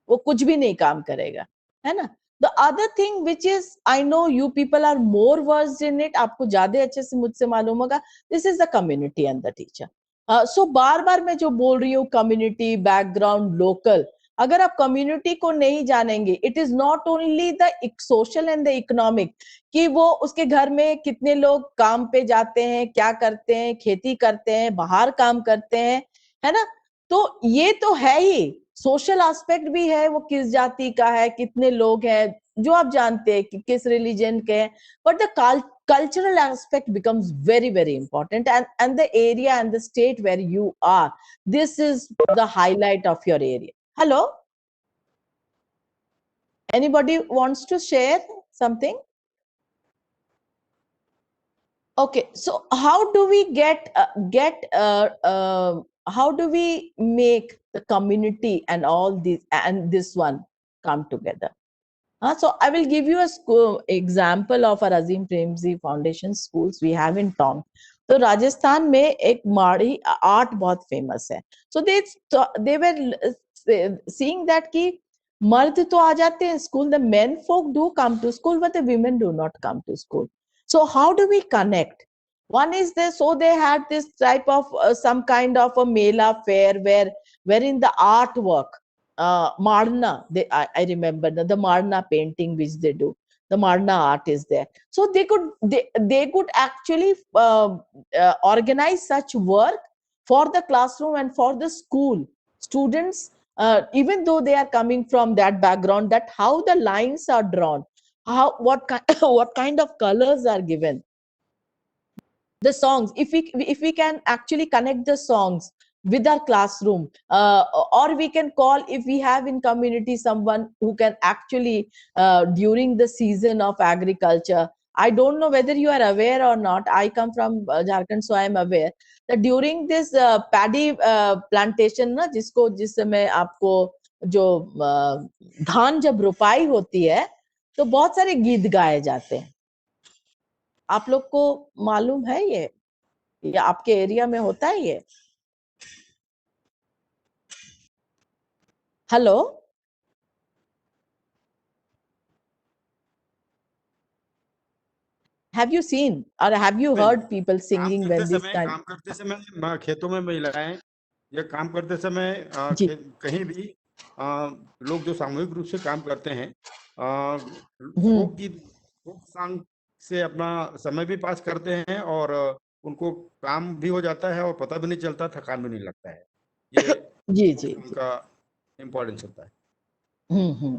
S1: वो कुछ भी नहीं काम करेगा, है ना? The other thing which is, I know you people are more versed in it, आपको ज्यादा अच्छे से मुझसे मालूम होगा, this is the community and the teacher. So बार बार मैं जो बोल रही हूँ community, background, local, अगर आप community को नहीं जानेंगे, it is not only the social and the economic, कि वो उसके घर में कितने लोग काम पे जाते हैं, क्या करते हैं, खेती करते हैं, बाहर काम करते हैं, है ना? तो ये तो है ही, सोशल एस्पेक्ट भी है, वो किस जाति का है, कितने लोग हैं, जो आप जानते हैं कि किस रिलीजन के हैं, but the cultural aspect becomes very very important, and the area and the state where you are, this is the highlight of your area. Hello, anybody wants to share something? Okay, so how do we how do we make the community and all these and this one come together? So I will give you a school example of our Azim Premji Foundation schools we have in Tong. तो राजस्थान में एक माड़ी art बहुत famous है. So they were seeing that कि मर्द तो आ जाते हैं school, the men folk do come to school, but the women do not come to school. So how do we connect? One is there, so they had this type of some kind of a mela fair wherein the artwork, Marna, I remember the Marna painting which they do. The Marna art is there. So they could actually organize such work for the classroom and for the school students, even though they are coming from that background, that how the lines are drawn, how what kind of colors are given, the songs, if we can actually connect the songs with our classroom, or we can call, if we have in community someone who can actually during the season of agriculture. I don't know whether you are aware or not. I come from Jharkhand, so I am aware that during this paddy plantation ना, जिसको जिस समय आपको जो धान जब रोपाई होती है तो बहुत सारे गीत गाए जाते हैं. आप लोग को मालूम है ये आपके एरिया में होता है ये? Hello, have you seen or have you heard people singing when this kind?
S2: काम करते समय खेतों में महिलाएं या काम करते समय
S1: जी.
S2: कहीं भी लोग जो सामूहिक रूप से काम करते हैं
S1: हम्म.
S2: फोक सॉन्ग से अपना समय भी पास करते हैं और उनको काम भी हो जाता है और पता भी नहीं चलता, थकान भी नहीं लगता है. ये
S1: जी जी
S2: उनका इम्पोर्टेंस होता है.
S1: हम्म.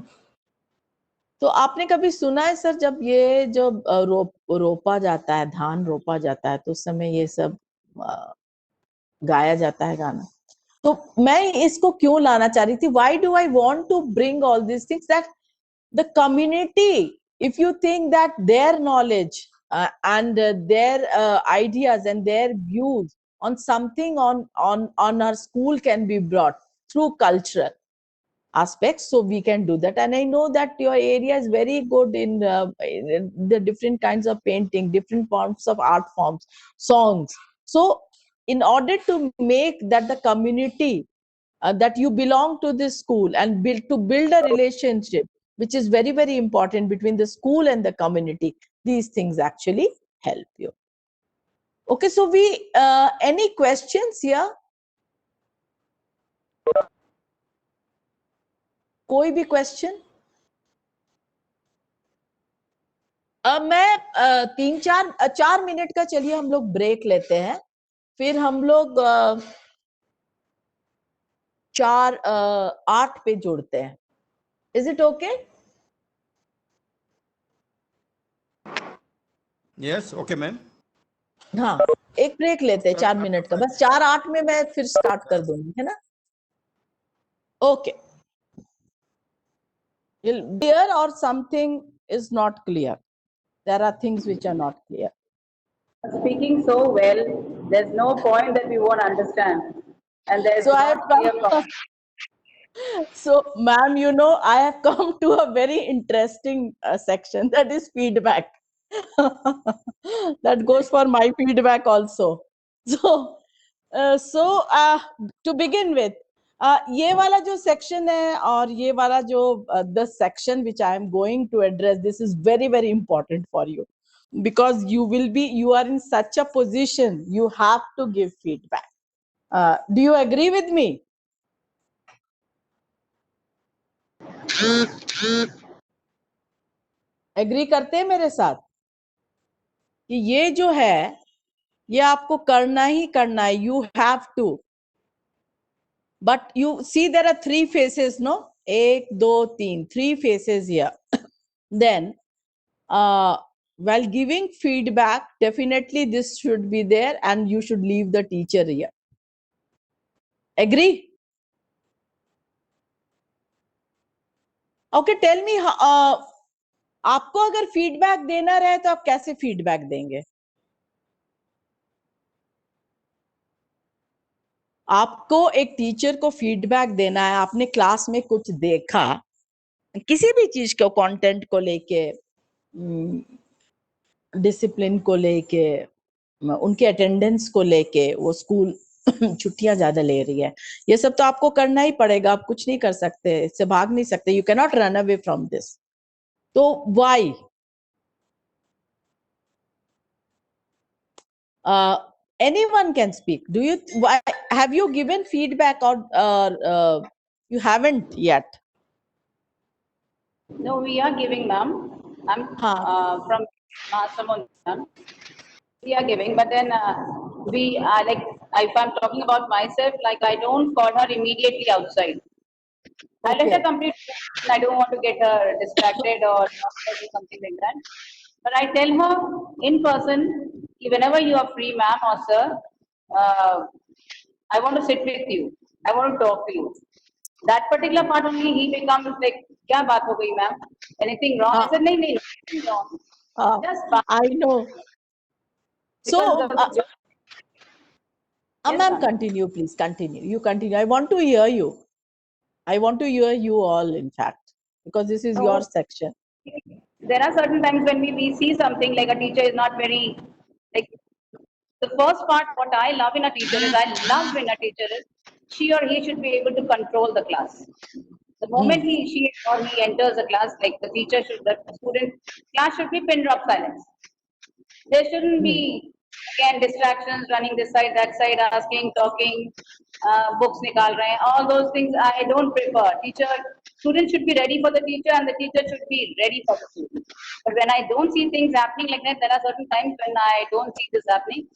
S1: तो आपने कभी सुना है सर, जब ये जो रोपा जाता है, धान रोपा जाता है, तो उस समय ये सब गाया जाता है गाना? तो मैं इसको क्यों लाना चाह रही थी, why do I want to bring all these things, that the community, if you think that their knowledge and their ideas and their views on something on our school can be brought through cultural aspects, so we can do that. And I know that your area is very good in the different kinds of painting, different forms of art forms, songs. So in order to make that the community, that you belong to this school, and build a relationship which is very very important between the school and the community, these things actually help you. Okay, so we any questions here? कोई भी question? मैं 4 minute का, चलिए हम लोग break लेते हैं, फिर हम लोग 8 पे जुड़ते हैं. Is it okay?
S2: Yes, okay ma'am.
S1: हाँ, एक ब्रेक लेते हैं 4 मिनट का, बस 4-8 में मैं फिर स्टार्ट कर दूंगी, है ना? Okay. Clear or something is not clear? There are things which are not clear.
S6: Speaking so well, there's no point that we won't understand. And there's
S1: So I
S6: not clear
S1: have come, so ma'am, you know, I have come to a very interesting section, that is feedback. That goes for my feedback also. So to begin with, ये वाला जो section है और ये वाला जो the section which I am going to address, this is very very important for you, because you are in such a position, you have to give feedback. Do you agree with me? Agree करते हैं मेरे साथ कि ये जो है ये आपको करना ही करना है, you have to. But you see there are 3 phases, no? 1 2 3, 3 phases here. Then while giving feedback, definitely this should be there and you should leave the teacher here. Agree? Okay, tell me, आपको अगर feedback देना रहे तो आप कैसे feedback देंगे? आपको एक टीचर को फीडबैक देना है, आपने क्लास में कुछ देखा, किसी भी चीज को, कंटेंट को लेके, डिसिप्लिन को लेके, उनके अटेंडेंस को लेके, वो स्कूल छुट्टियां ज्यादा ले रही है, ये सब तो आपको करना ही पड़ेगा, आप कुछ नहीं कर सकते, इससे भाग नहीं सकते, you can not run away from this. तो why? uh, anyone can speak. Do you have you given feedback, or you haven't yet?
S6: No, we are giving, ma'am. I'm
S1: Huh.
S6: from Mastermon, ma'am. We are giving, but then we like, if I'm talking about myself, like I don't call her immediately outside. I let her
S1: Okay.
S6: complete, and I don't want to get her distracted or do something like that. But I tell her in person, कि whenever you are free, ma'am or sir, uh, I want to sit with you. I want to talk to you. That particular part only, he becomes like, क्या बात हो गई, ma'am? Anything wrong? I
S1: Uh,
S6: said, नहीं, नहीं, nothing wrong.
S1: uh,
S6: Just बात,
S1: I know.
S6: because
S1: So,
S6: yes,
S1: ma'am,
S6: ma'am.
S1: continue, please. Continue. You continue. I want to hear you. I want to hear you all, in fact, because this is your
S6: So
S1: section.
S6: there are certain times when we see something like a teacher is not very, like, the first part what I love in a teacher is, I love in a teacher is she or he should be able to control the class. The moment
S1: Hmm.
S6: she or he enters the class, like the teacher should, the student, class should be pin drop silence. There shouldn't
S1: Hmm.
S6: be, again, distractions running this side, that side, asking, talking, books nikal rahe hain. All those things I don't prefer. Teacher, student should be ready for the teacher and the teacher should be ready for the student. But when I don't see things happening like that, there are certain times when I don't see this happening.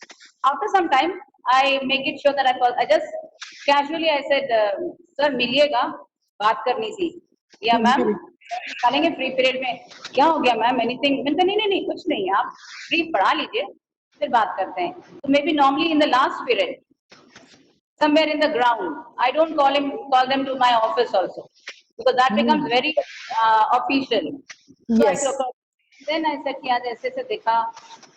S6: After some time, I make it sure that I just casually I said, sir, मिलिएगा, बात करनी थी. या ma'am निकालेंगे free period में, क्या हो गया ma'am, anything? मैंने कहा नहीं नहीं नहीं, कुछ नहीं, आप फ्री पढ़ा लीजिए, फिर बात करते हैं. तो may be normally in the last period, somewhere in the ground, I don't call them to my office also, because that becomes
S1: Hmm.
S6: very official. So I
S1: Yes.
S6: took up, then I said कि आज ऐसे ऐसे देखा,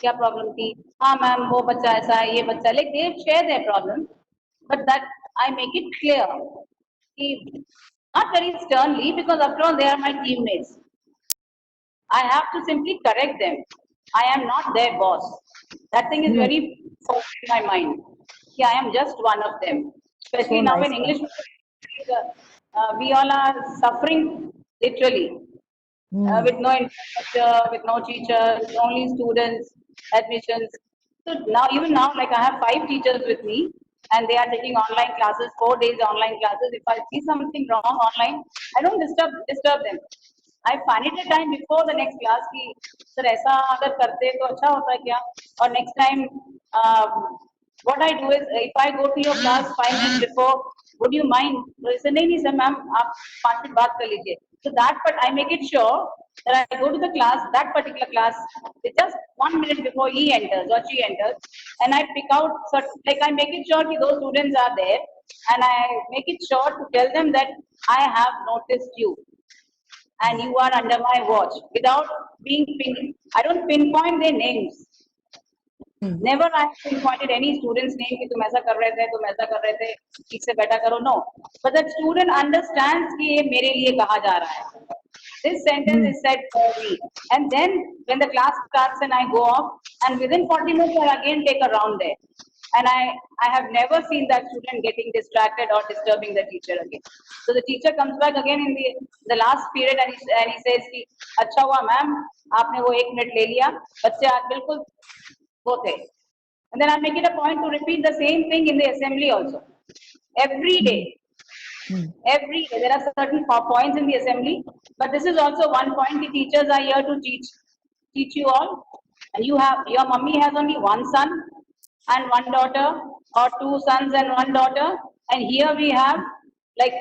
S6: क्या problem थी? हाँ ma'am, वो बच्चा ऐसा है, ये बच्चा, like they share their problem, but that I make it clear कि not very sternly, because after all they are my teammates. I have to simply correct them. I am not their boss. That thing is
S1: Hmm.
S6: very first in my mind. Yeah, I am just one of them.
S1: So
S6: Especially now in
S1: nice, ma'am.
S6: English, we all are suffering literally,
S1: Hmm.
S6: with no infrastructure, with no teachers, only students, admissions. So now, even now, like I have 5 teachers with me, and they are taking online classes, 4 days online classes. If I see something wrong online, I don't disturb them. I find it a time before the next class कि sir ऐसा अगर करते तो अच्छा होता है क्या? और next time, what I do is, if I go to your class 5 minutes before, would you mind? तो ऐसे नहीं नहीं सर मैम, आप 5 मिनट बात कर लीजिए. So that, but I make it sure that I go to the class, that particular class, with just 1 minute before he enters or she enters, and I pick out certain, like I make it sure that those students are there, and I make it sure to tell them that I have noticed you and you are under my watch without being I don't pinpoint their names. Never I have pinpointed any student's name कि तुम ऐसा कर रहे थे, तुम ऐसा कर रहे थे, ठीक से बैठा करो. No, but that student understands कि ये मेरे लिए कहा जा रहा है. This sentence is said for me, and then when the class starts and I go off, and within 40 minutes I again take a round there. And I have never seen that student getting distracted or disturbing the teacher again. So the teacher comes back again in the last period, and he says कि अच्छा हुआ ma'am, आपने वो 1 minute ले लिया, बच्चे आज बिल्कुल वो थे. And then I make it a point to repeat the same thing in the assembly also. Every day. Every day. There are certain points in the assembly, but this is also one point. The teachers are here to teach you all. And you have, your mummy has only one son and one daughter, or 2 sons and one daughter. And here we have, like,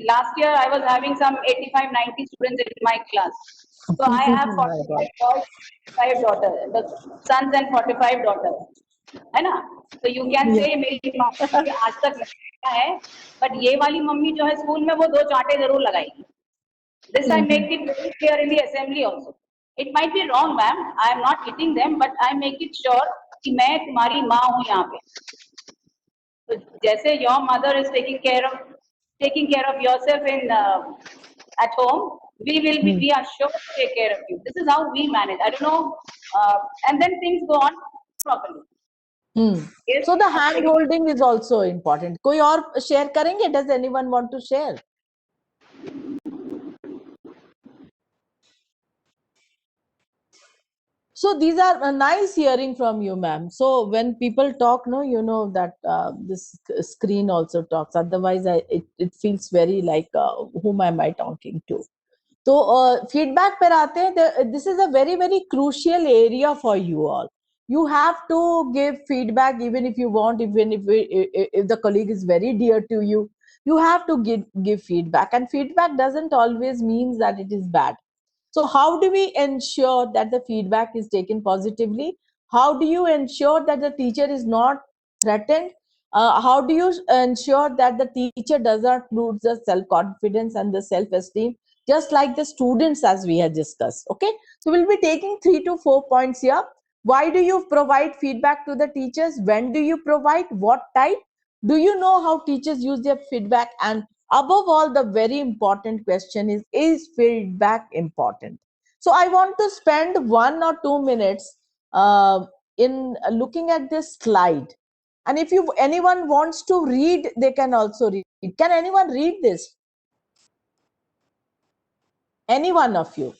S6: last year I was having some 85, 90 students in my class. So I have
S1: My God.
S6: 45 boys, 45 daughters, the sons and 45 daughters. है ना? तो you can
S1: Yeah.
S6: से मेरी mummy आज तक नहीं देखा है, बट ये वाली मम्मी जो है स्कूल में वो 2 चांटे जरूर लगाएगी. This I make it very clear in the assembly also. It might be wrong, ma'am. I am not hitting them, but I make it sure कि मैं तुम्हारी माँ हूँ यहाँ पे. तो जैसे your mother is taking care of yourself in at home, we are sure to take care of you. This is how we manage. I don't know, and then things go on properly.
S1: Hmm.
S6: Yes,
S1: So the hand holding is also important. कोई और share करेंगे? Does anyone want to share? So these are nice hearing from you, ma'am. So when people talk, no, you know that this screen also talks. Otherwise, it feels very like whom am I talking to? So feedback पर आते हैं. This is a very very crucial area for you all. You have to give feedback even if you want, even if the colleague is very dear to you. You have to give feedback, and feedback doesn't always means that it is bad. So how do we ensure that the feedback is taken positively? How do you ensure that the teacher is not threatened? How do you ensure that the teacher does not lose the self-confidence and the self-esteem, just like the students as we had discussed? Okay, so we'll be taking 3 to 4 points here. Why do you provide feedback to the teachers? When do you provide? What type? Do you know how teachers use their feedback? And above all, the very important question is feedback important? So I want to spend 1 or 2 minutes in looking at this slide, and if you anyone wants to read, they can also read. Can anyone read this? Any one of you?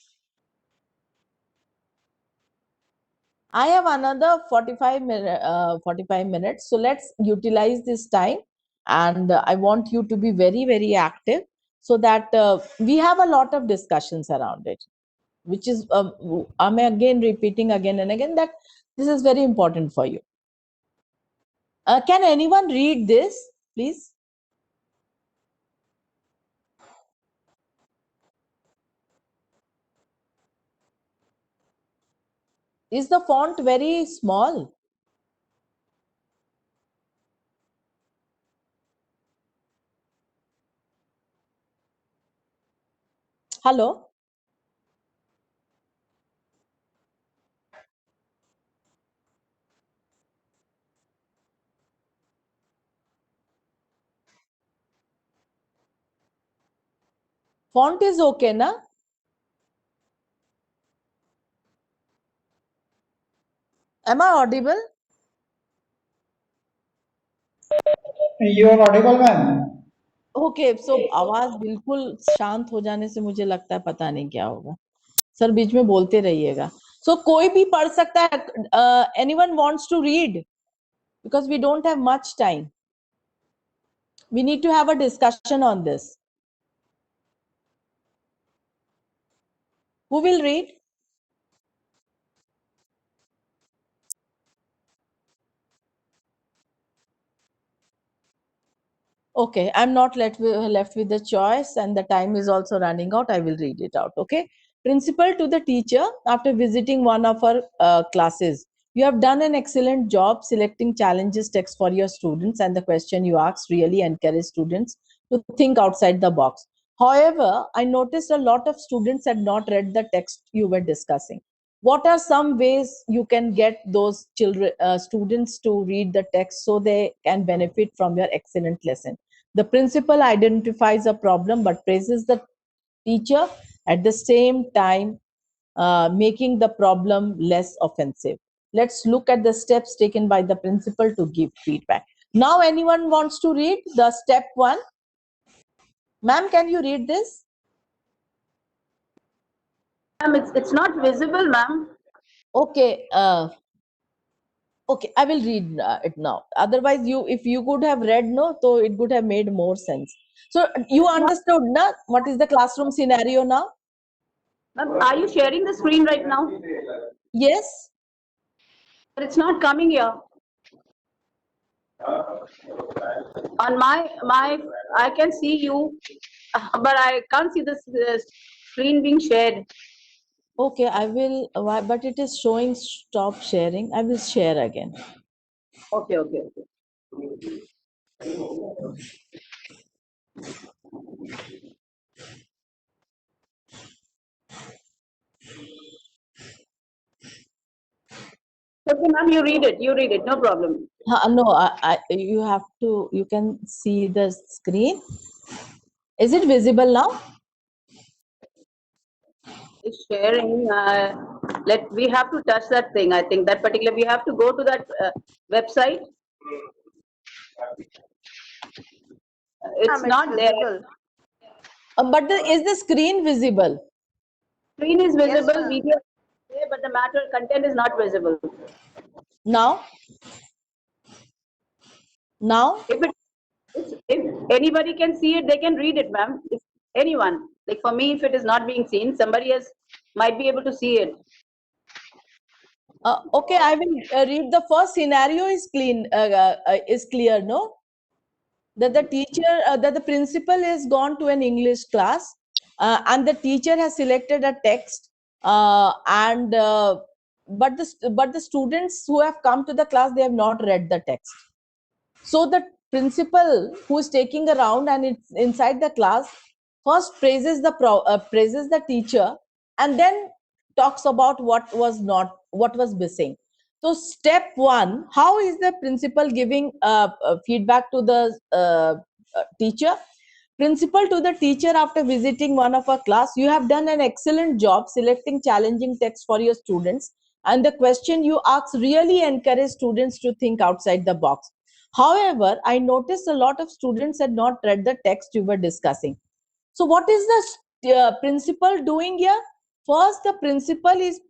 S1: I have another 45 minutes, so let's utilize this time, and I want you to be very very active so that we have a lot of discussions around it, which is I'm again repeating again and again that this is very important for you. Can anyone read this, please? Is the font very small? Hello? Font is okay, na? Am I audible?
S7: You are audible, ma'am.
S1: Okay so आवाज बिल्कुल शांत हो जाने से मुझे लगता है पता नहीं क्या होगा. सर बीच में बोलते रहिएगा. सो कोई भी पढ़ सकता है. Anyone wants to read? Because we don't have much time. We need to have a discussion on this. Who will read? Okay, I'm not left with the choice, and the time is also running out. I will read it out. Okay. Principal to the teacher, after visiting one of our classes, you have done an excellent job selecting challenges text for your students, and the question you asked really encouraged students to think outside the box. However, I noticed a lot of students had not read the text you were discussing. What are some ways you can get those students to read the text so they can benefit from your excellent lesson? The principal identifies a problem but praises the teacher at the same time, making the problem less offensive. Let's look at the steps taken by the principal to give feedback. Now, anyone wants to read the step 1? Ma'am, can you read this?
S6: Ma'am, it's not visible, ma'am.
S1: Okay. Okay, I will read it now. Otherwise, if you could have read, no, so it would have made more sense. So you understood, na? What is the classroom scenario now?
S6: Ma'am, are you sharing the screen right now?
S1: Yes.
S6: But it's not coming here. On my, I can see you, but I can't see the screen being shared.
S1: Okay, I will. Why? But it is showing stop sharing. I will share again.
S6: Okay, okay, okay. Okay, ma'am, you read it. You read it. No problem.
S1: No, you have to. You can see the screen. Is it visible now?
S6: It's sharing. We have to touch that thing. I think that particular. We have to go to that website. It's not there.
S1: But is the screen visible?
S6: Screen is visible. Video. there, but the matter content is not visible.
S1: Now,
S6: If anybody can see it, they can read it, ma'am. If anyone, like for me, if it is not being seen, somebody else might be able to see it.
S1: okay, I will read the first scenario is clear, no? That the teacher, that the principal is gone to an English class, and the teacher has selected a text, and but the students who have come to the class, they have not read the text. So the principal who is taking around and it's inside the class first praises the teacher, and then talks about what was missing. So step one, how is the principal giving feedback to the teacher? Principal to the teacher after visiting one of our class: you have done an excellent job selecting challenging text for your students, and the question you ask really encourage students to think outside the box. However, I noticed a lot of students had not read the text you were discussing. So what is the principal doing here? First, the principal is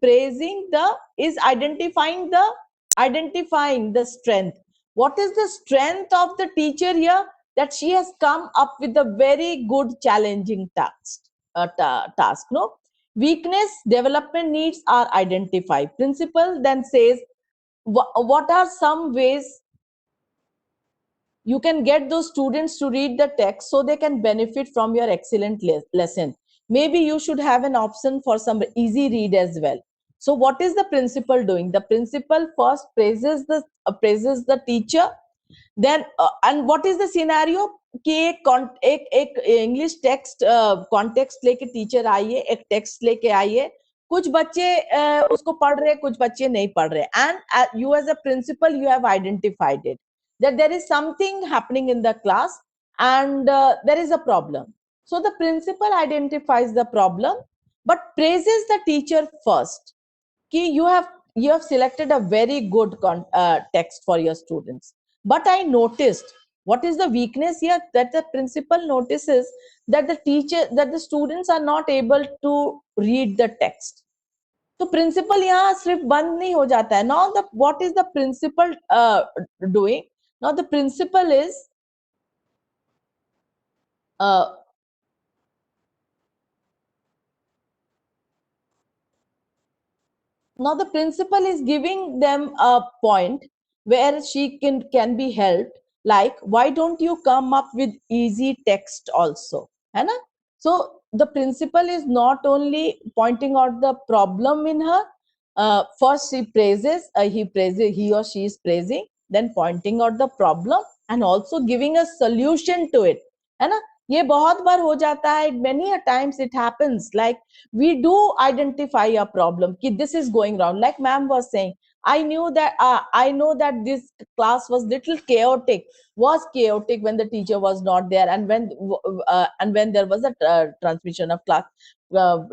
S1: identifying the strength. What is the strength of the teacher here? That she has come up with a very good challenging task. No, weakness, development needs are identified. Principal then says, what are some ways you can get those students to read the text so they can benefit from your excellent lesson? Maybe you should have an option for some easy read as well. So what is the principal doing? The principal first praises the teacher, then and what is the scenario कि एक English text context लेके teacher आई है, एक text लेके आई है, कुछ बच्चे उसको पढ़ रहे, कुछ बच्चे नहीं पढ़ रहे, and you as a principal, you have identified it that there is something happening in the class, and there is a problem. So the principal identifies the problem but praises the teacher first कि you have selected a very good text for your students, but I noticed, what is the weakness here? That the principal notices that the students are not able to read the text. तो principal यहाँ सिर्फ बंद नहीं हो जाता है. Now the what is the principal doing? Now the principal is now the principal is giving them a point where she can be helped, like, why don't you come up with easy text also, है ना? So the principal is not only pointing out the problem in her, first he or she is praising, then pointing out the problem and also giving a solution to it, है ना? ये बहुत बार हो जाता है, many a times it happens, like we do identify a problem कि this is going wrong, like ma'am was saying, I know that this class was chaotic when the teacher was not there, and when there was a transmission of class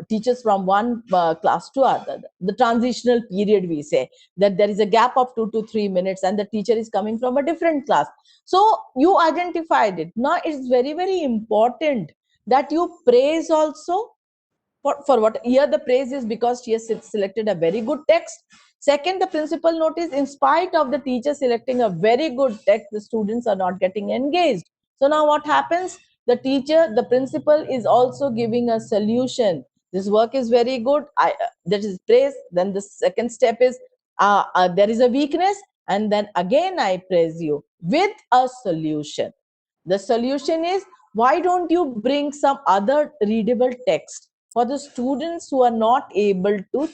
S1: teachers from one class to other, the transitional period, we say that there is a gap of 2 to 3 minutes and the teacher is coming from a different class. So you identified it. Now it's very, very important that you praise also. For what? Here the praise is because she has selected a very good text. Second, the principal notice, in spite of the teacher selecting a very good text, the students are not getting engaged. So now what happens? The principal is also giving a solution. This work is very good. That is praise. Then the second step is there is a weakness, and then again I praise you with a solution. The solution is, why don't you bring some other readable text for the students who are not able to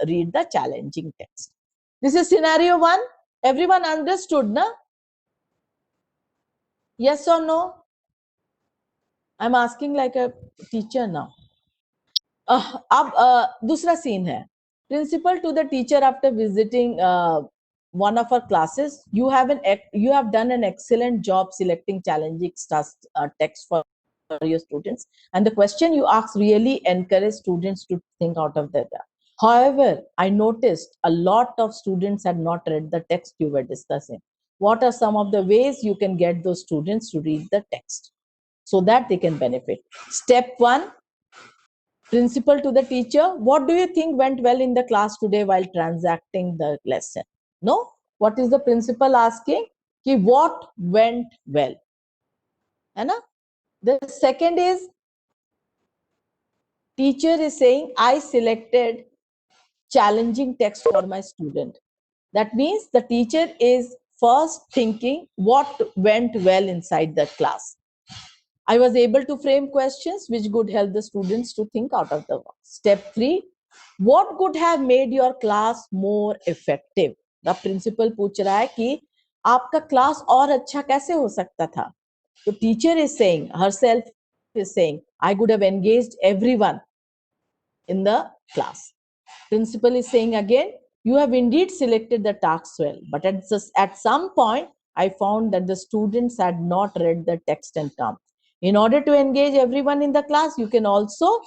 S1: read the challenging text? This is scenario one. Everyone understood, na? Yes or no? I'm asking like a teacher now. अब दूसरा scene है. Principal to the teacher after visiting one of our classes: you have done an excellent job selecting challenging text for your students, and the question you ask really encourage students to think out of their box. However, I noticed a lot of students had not read the text you were discussing. What are some of the ways you can get those students to read the text so that they can benefit? Step one, Principal to the teacher, what do you think went well in the class today while transacting the lesson? No, what is the principal asking? Ki what went well? है ना? The second is teacher is saying, I selected challenging text for my student. That means the teacher is first thinking what went well inside the class. I was able to frame questions which could help the students to think out of the box. Step 3, what could have made your class more effective? The principal पूछ रहा है कि आपका class और अच्छा कैसे हो सकता था? तो teacher is saying, herself is saying, I could have engaged everyone in the class. Principal is saying again, you have indeed selected the tasks well, but at some point, I found that the students had not read the text and come. In order to engage everyone in the class, you can also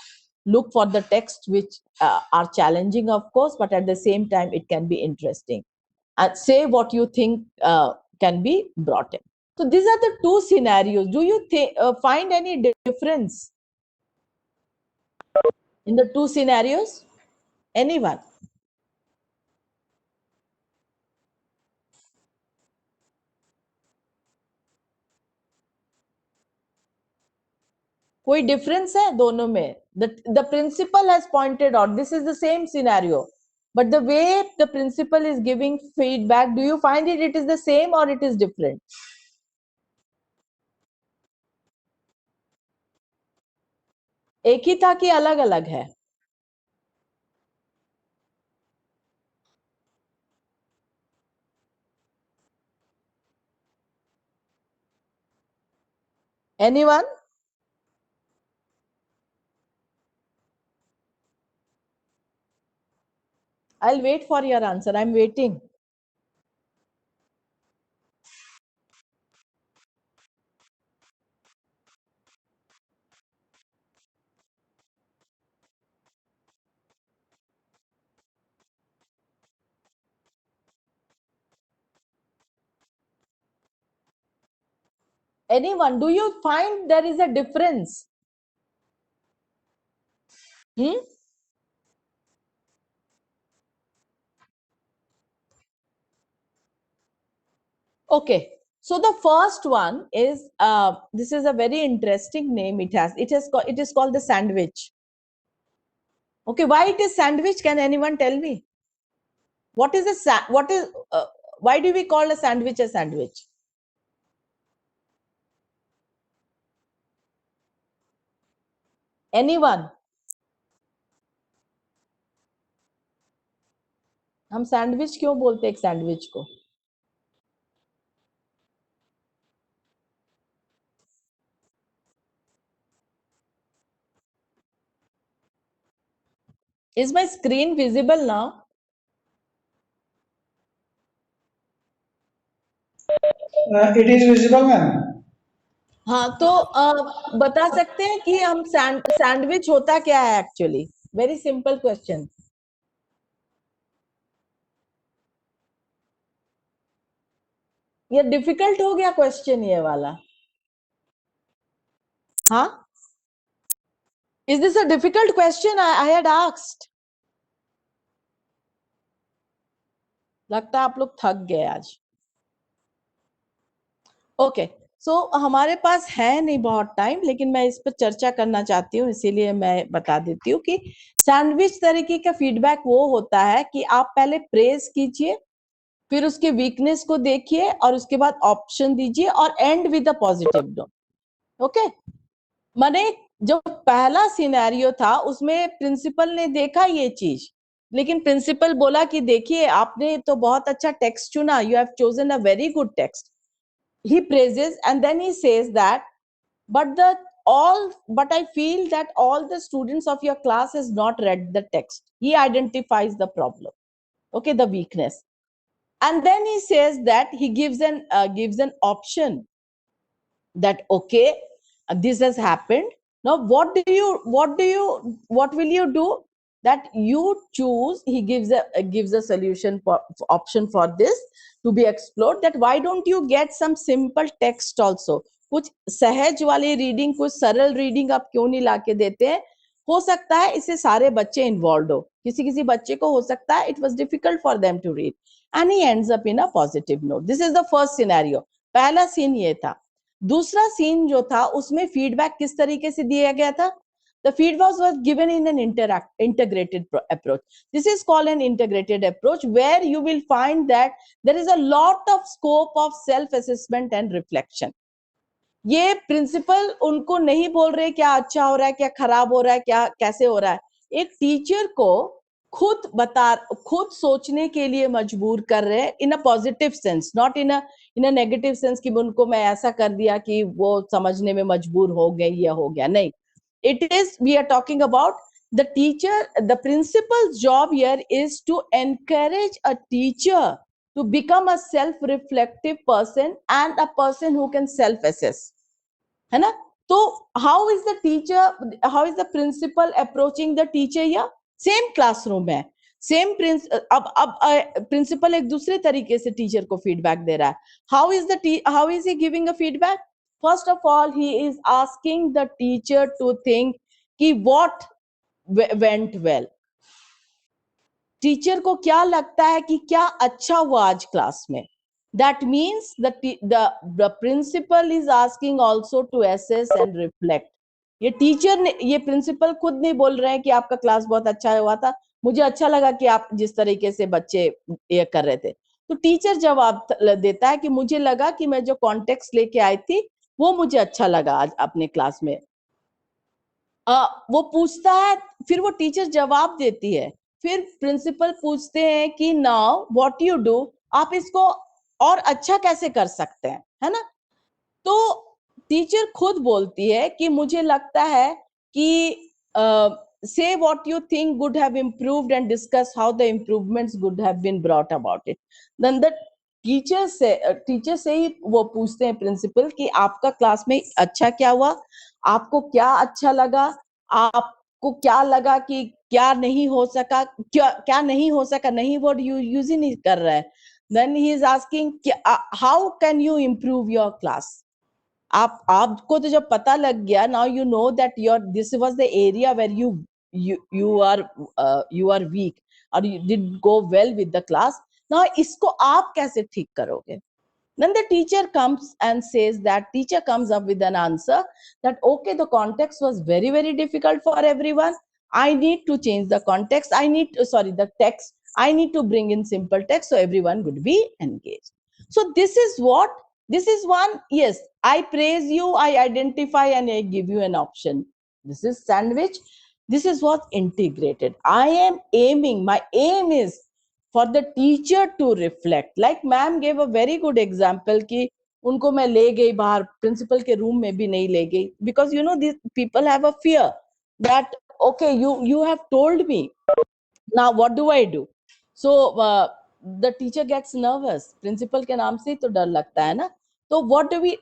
S1: look for the text which are challenging, of course, but at the same time, it can be interesting. And say what you think can be brought in. So these are the two scenarios. Do you find any difference in the two scenarios? Anyone? कोई difference है दोनों में? The principal has pointed out this is the same scenario, but the way the principal is giving feedback, do you find it is the same or it is different? एक ही था कि अलग अलग है? Anyone? I'll wait for your answer. I'm waiting. Anyone? Do you find there is a difference? Okay. So the first one is this is a very interesting name. It is called the sandwich. Okay, why it is sandwich? Can anyone tell me? What is why do we call a sandwich a sandwich? Anyone? हम sandwich क्यों बोलते हैं एक sandwich को? Is my screen visible now?
S7: It is visible, ma'am.
S1: हाँ, तो बता सकते हैं कि हम सैंडविच होता क्या है एक्चुअली? Very simple question. ये डिफिकल्ट हो गया क्वेश्चन ये वाला. हाँ? Is this a difficult question I had asked? लगता है आप लोग थक गए आज. ओके, सो हमारे पास है नहीं बहुत टाइम, लेकिन मैं इस पर चर्चा करना चाहती हूँ, इसीलिए मैं बता देती हूँ कि सैंडविच तरीके का फीडबैक वो होता है कि आप पहले प्रेज कीजिए, फिर उसके वीकनेस को देखिए और उसके बाद ऑप्शन दीजिए और and with a positive note. Okay, माने जो पहला सिनेरियो था उसमें प्रिंसिपल ने देखा ये चीज, लेकिन प्रिंसिपल बोला कि देखिए आपने तो बहुत अच्छा टेक्स्ट चुना, you have chosen a very good text. He praises and then he says that but I feel that all the students of your class has not read the text. He identifies the problem, okay, the weakness, and then he says that he gives an option that okay, this has happened. Now what will you do? That you choose. He gives a solution option for this to be explored. That why don't you get some simple text also? कुछ सहज वाली reading, कुछ सरल reading आप क्यों नहीं लाके देते हैं? हो सकता है इससे सारे बच्चे इन्वॉल्व हो, किसी किसी बच्चे को हो सकता है it was difficult for them to read and he ends up in a positive note. This is the first scenario. पहला सीन ये था. दूसरा सीन जो था उसमें फीडबैक किस तरीके से दिया गया था. The feedback was given in an integrated approach. This is called an integrated approach, where you will find that there is a lot of scope of self assessment and reflection. ये principal उनको नहीं बोल रहे क्या अच्छा हो रहा है, क्या खराब हो रहा है, क्या कैसे हो रहा है. एक टीचर को खुद सोचने के लिए मजबूर कर रहे हैं in a positive sense, not in a negative sense कि उनको मैं ऐसा कर दिया कि वो समझने में मजबूर हो गए या हो गया. नहीं, it is, we are talking about the teacher. The principal's job here is to encourage a teacher to become a self reflective person and a person who can self assess, है ना. तो how is the teacher, how is the principal approaching the teacher here? Same classroom है, same अब principal एक दूसरे तरीके से teacher को फीडबैक दे रहा है. How is he giving a feedback? First of all, he is asking the teacher to think कि what went well. टीचर को क्या लगता है कि क्या अच्छा हुआ आज क्लास में. That means the principal is asking also to assess and reflect. ये टीचर ने, ये प्रिंसिपल खुद नहीं बोल रहे हैं कि आपका क्लास बहुत अच्छा हुआ था, मुझे अच्छा लगा कि आप जिस तरीके से बच्चे ये कर रहे थे. तो टीचर जवाब देता है कि मुझे लगा कि मैं जो कॉन्टेक्स्ट लेके आई थी वो मुझे अच्छा लगा आज अपने क्लास में. वो पूछता है, फिर वो टीचर जवाब देती है, फिर प्रिंसिपल पूछते हैं कि नाउ व्हाट यू डू, आप इसको और अच्छा कैसे कर सकते हैं, है ना. तो टीचर खुद बोलती है कि मुझे लगता है कि say what you think could have improved and discuss how the improvements could have been brought about it. Then the teacher से ही वो पूछते हैं प्रिंसिपल कि आपका क्लास में अच्छा क्या हुआ, आपको क्या अच्छा लगा, आपको क्या लगा कि क्या नहीं हो सका, क्या नहीं हो सका, नहीं वर्ड यूज ही नहीं कर रहा है. Then he is asking how can you improve your class. आपको तो जब पता लग गया, now you know that this was the area where you are weak or you did go well with the class. Now इसको आप कैसे ठीक करोगे? Then the teacher comes and says that, teacher comes up with an answer that okay, the context was very very difficult for everyone, I need to change the context, the text, I need to bring in simple text so everyone would be engaged. So this is one. Yes, I praise you, I identify, and I give you an option. This is sandwich. This is what integrated. My aim is for the teacher to reflect. Like ma'am gave a very good example कि उनको मैं ले गई बाहर, principal के room में भी नहीं ले गई, because you know these people have a fear that okay, you have told me, now what do I do. So the teacher gets nervous, principal के नाम से ही तो डर लगता है ना. तो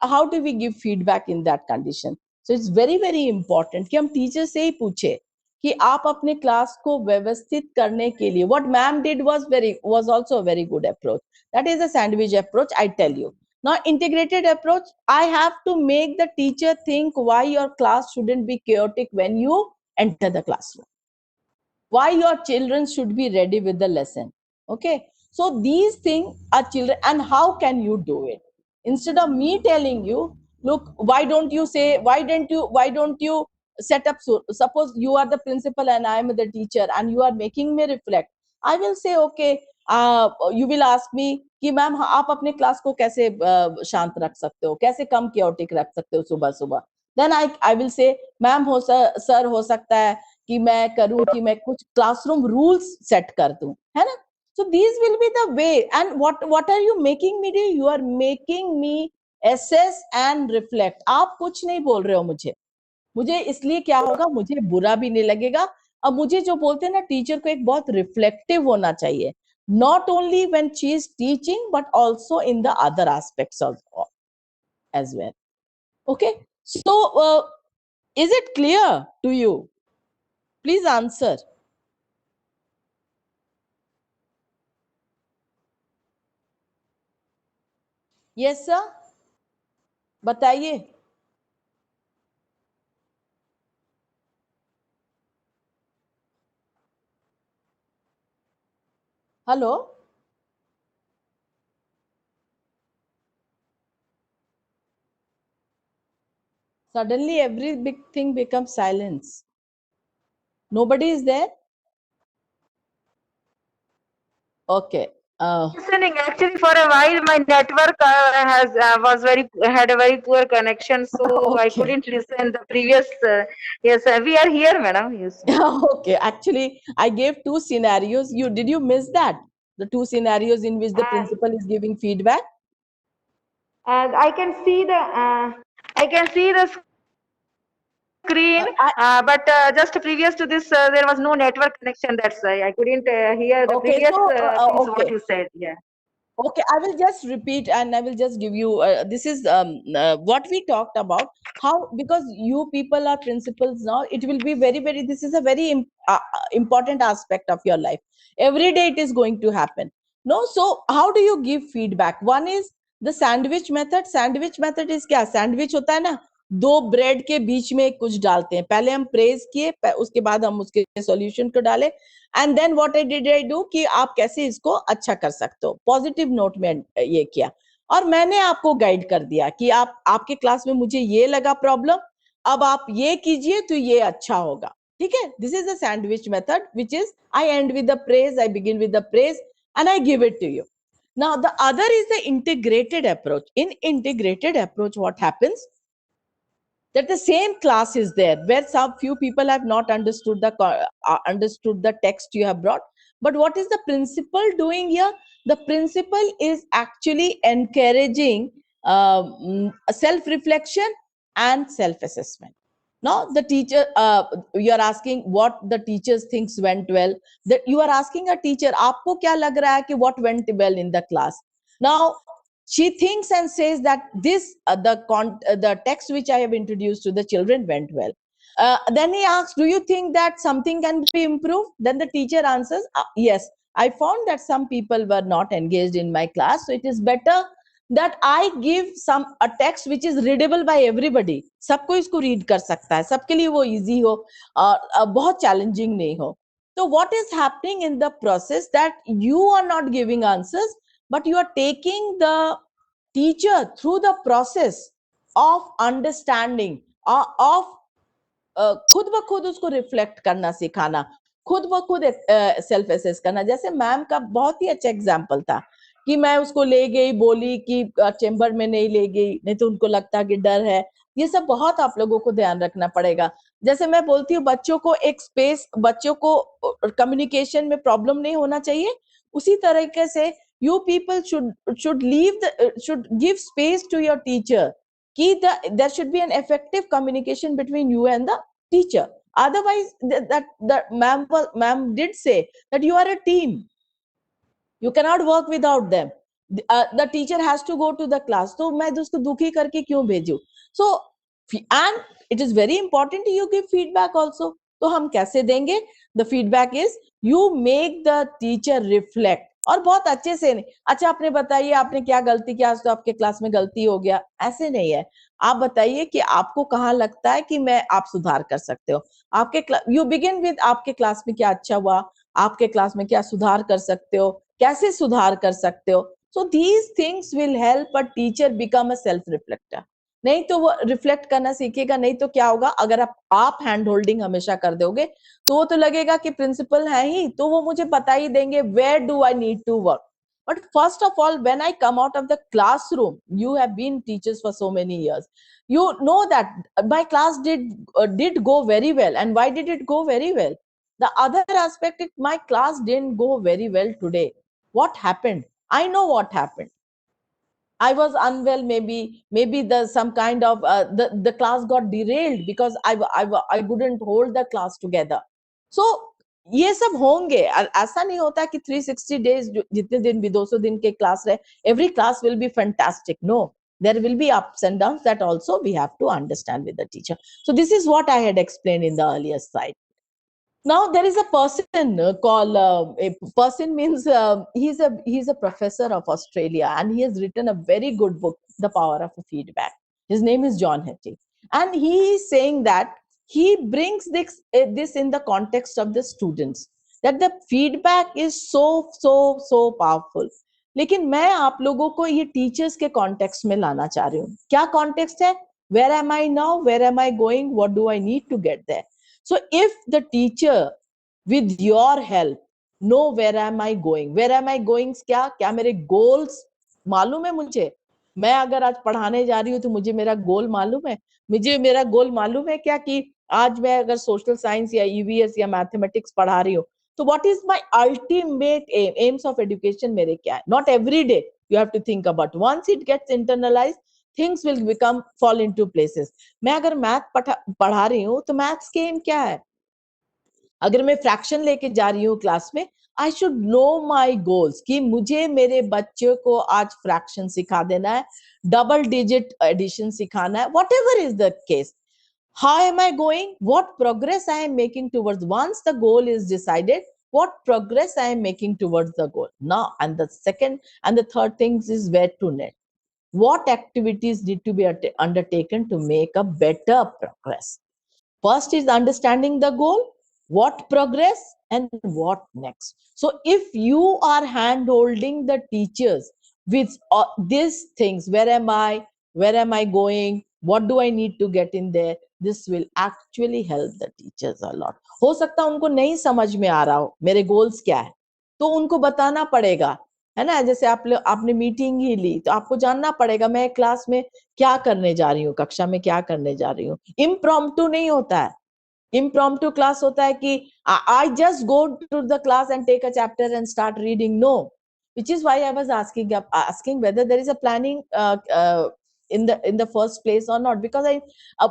S1: how do we give feedback in that condition? So it's very very important कि हम टीचर से ही पूछे कि आप अपने क्लास को व्यवस्थित करने के लिए, what ma'am did was also a very good approach. That is a sandwich approach, I tell you. Now integrated approach, I have to make the teacher think why your class shouldn't be chaotic when you enter the classroom, why your children should be ready with the lesson. Okay, so these things are children, and how can you do it? Instead of me telling you, look, why don't you set up, so suppose you are the principal and I am the teacher and you are making me reflect, I will say okay, you will ask me कि ma'am आप अपने class को कैसे शांत रख सकते हो, कैसे कम chaotic रख सकते हो सुबह सुबह. Then I will say, ma'am sir हो सकता है कि मैं करूं कि मैं कुछ क्लासरूम रूल्स सेट कर दूं, है ना. So these will be the way. And what are you making me do? You are making me assess and reflect. आप कुछ नहीं बोल रहे हो मुझे इसलिए क्या होगा, मुझे बुरा भी नहीं लगेगा. अब मुझे जो बोलते हैं ना, टीचर को एक बहुत रिफ्लेक्टिव होना चाहिए, not only when she is teaching but also in the other aspects also as well. Okay, so is it clear to you? Please answer. Yes sir, बताइए. Hello. Suddenly every big thing becomes silence. Nobody is there. Okay.
S4: Listening, actually, for a while, my network has was very had a very poor connection, so I
S1: Okay.
S4: couldn't listen the previous. Yes, we are here, madam. Yes.
S1: Okay. Actually, I gave two scenarios. Did you miss that? The two scenarios in which the
S4: And
S1: principal is giving feedback.
S4: and I can see the screen,
S1: I,
S4: but just previous to this, there was no network connection. That's why I couldn't hear the
S1: okay.
S4: previous
S1: So
S4: things what
S1: okay.
S4: you said. Yeah.
S1: Okay, I will just repeat and I will just give you this is what we talked about. How, because you people are principals now, it will be very, this is a very important aspect of your life. Every day it is going to happen. No, so how do you give feedback? One is the sandwich method. Sandwich method is क्या? Sandwich होता है ना, दो bread के बीच में कुछ डालते हैं. पहले हम प्रेज किए, उसके बाद हम उसके सॉल्यूशन को डाले. And then what did I do कि आप कैसे इसको अच्छा कर सकते हो, पॉजिटिव नोट में ये किया. और मैंने आपको गाइड कर दिया कि आप आपके क्लास में मुझे ये लगा प्रॉब्लम, अब आप ये कीजिए तो ये अच्छा होगा. ठीक है. This is the sandwich method which is I and with the praise, I begin with the praise and I give it to you. Now the other is the integrated approach. In integrated approach, what happens that the same class is there where some few people have not understood understood the text you have brought, but what is the principal doing here? The principal is actually encouraging self reflection and self assessment. Now the teacher, you are asking what the teachers thinks went well, that you are asking a teacher, aapko kya lag raha hai ki what went well in the class. Now she thinks and says that this the text which I have introduced to the children went well. Then he asks, do you think that something can be improved? Then the teacher answers, yes, I found that some people were not engaged in my class, so it is better that I give some a text which is readable by everybody. सबको इसको read कर सकता है, सबके लिए वो easy हो, बहुत challenging नहीं हो. So what is happening in the process that you are not giving answers, but you are taking the teacher through the process of understanding, of खुद ब खुद उसको रिफ्लेक्ट करना सिखाना, खुद ब खुद सेल्फ एसेस करना. जैसे मैम का बहुत ही अच्छा एग्जाम्पल था कि मैं उसको ले गई, बोली कि चेंबर में नहीं ले गई, नहीं तो उनको लगता कि डर है. ये सब बहुत आप लोगों को ध्यान रखना पड़ेगा. जैसे मैं बोलती हूँ बच्चों को एक स्पेस, बच्चों को कम्युनिकेशन में प्रॉब्लम नहीं होना चाहिए, उसी तरीके से you people should leave the should give space to your teacher. There should be an effective communication between you and the teacher. Otherwise, that ma'am did say that you are a team, you cannot work without them. The teacher has to go to the class, तो मैं उसको दुखी करके क्यों भेजूं? So and it is very important you give feedback also. तो हम कैसे देंगे? The feedback is you make the teacher reflect. और बहुत अच्छे से नहीं, अच्छा आपने बताइए आपने क्या गलती किया, आज तो आपके क्लास में गलती हो गया, ऐसे नहीं है. आप बताइए कि आपको कहाँ लगता है कि मैं आप सुधार कर सकते हो. आपके यू बिगिन विद आपके क्लास में क्या अच्छा हुआ, आपके क्लास में क्या सुधार कर सकते हो, कैसे सुधार कर सकते हो. So these things will help a teacher become a self reflector. नहीं तो वो रिफ्लेक्ट करना सीखेगा नहीं, तो क्या होगा, अगर आप हैंड होल्डिंग हमेशा कर दोगे तो वो तो लगेगा कि प्रिंसिपल है ही, तो वो मुझे बता ही देंगे where do I need to work. But first of all, when I come out of the classroom, you have been teachers for so many years, you know that my class did go very well. And why did it go very well? The other aspect is my class didn't go very well today. What happened? I know what happened. I was unwell, maybe the some kind of the class got derailed because I couldn't hold the class together. So ये सब होंगे. ऐसा नहीं होता कि 360 days जितने दिन भी 200 दिन के क्लास रहे, every class will be fantastic. No, there will be ups and downs that also we have to understand with the teacher. So this is what I had explained in the earlier slide. Now there is a person called a person means he's a professor of Australia, and he has written a very good book, The Power of Feedback. His name is John Hattie, and he is saying that he brings this in the context of the students. that the feedback is so powerful. लेकिन मैं आप लोगों को ये teachers के context में लाना चाह रही हूँ. क्या कॉन्टेक्स्ट है? Where am I now? Where am I going? What do I need to get there? So if the teacher with your help know where am I going? Where am I going? क्या मेरे goals मालूम है मुझे? मैं अगर आज पढ़ाने जा रही हूँ तो मुझे मेरा गोल मालूम है. मुझे मेरा गोल मालूम है क्या कि आज मैं अगर सोशल साइंस या ईवीएस या मैथमेटिक्स पढ़ा रही हूँ तो what is my ultimate aims of education मेरे क्या है? Not every day you have to think about. Once it gets internalized things will become fall into places. मैं अगर मैथ पढ़ा रही हूँ तो मैथ्स के एम क्या है? अगर मैं फ्रैक्शन लेके जा रही हूँ क्लास में, I should know my goals कि मुझे मेरे बच्चे को आज फ्रैक्शन सिखा देना है, डबल डिजिट एडिशन सिखाना है, what ever is the case. How am I going? What progress I am making towards? Once the goal is decided, what progress I am making towards the goal? Now, and the second and the third things is where to net. What activities need to be undertaken to make a better progress? First is understanding the goal, what progress and what next. So if you are hand holding the teachers with these things, where am I going, what do I need to get in there, this will actually help the teachers a lot. हो सकता है उनको नहीं समझ में आ रहा हो मेरे गोल्स क्या है, तो उनको बताना पड़ेगा, है ना. जैसे आपने मीटिंग ही ली तो आपको जानना पड़ेगा मैं क्लास में क्या करने जा रही हूँ, कक्षा में क्या करने जा रही हूँ. इम्प्रॉम्प्टू नहीं होता है. इम्प्रॉम्प्टू क्लास होता है कि I just go to the class and take a chapter and start reading. No, which is why I was asking whether there is a planning in the first place or not, because I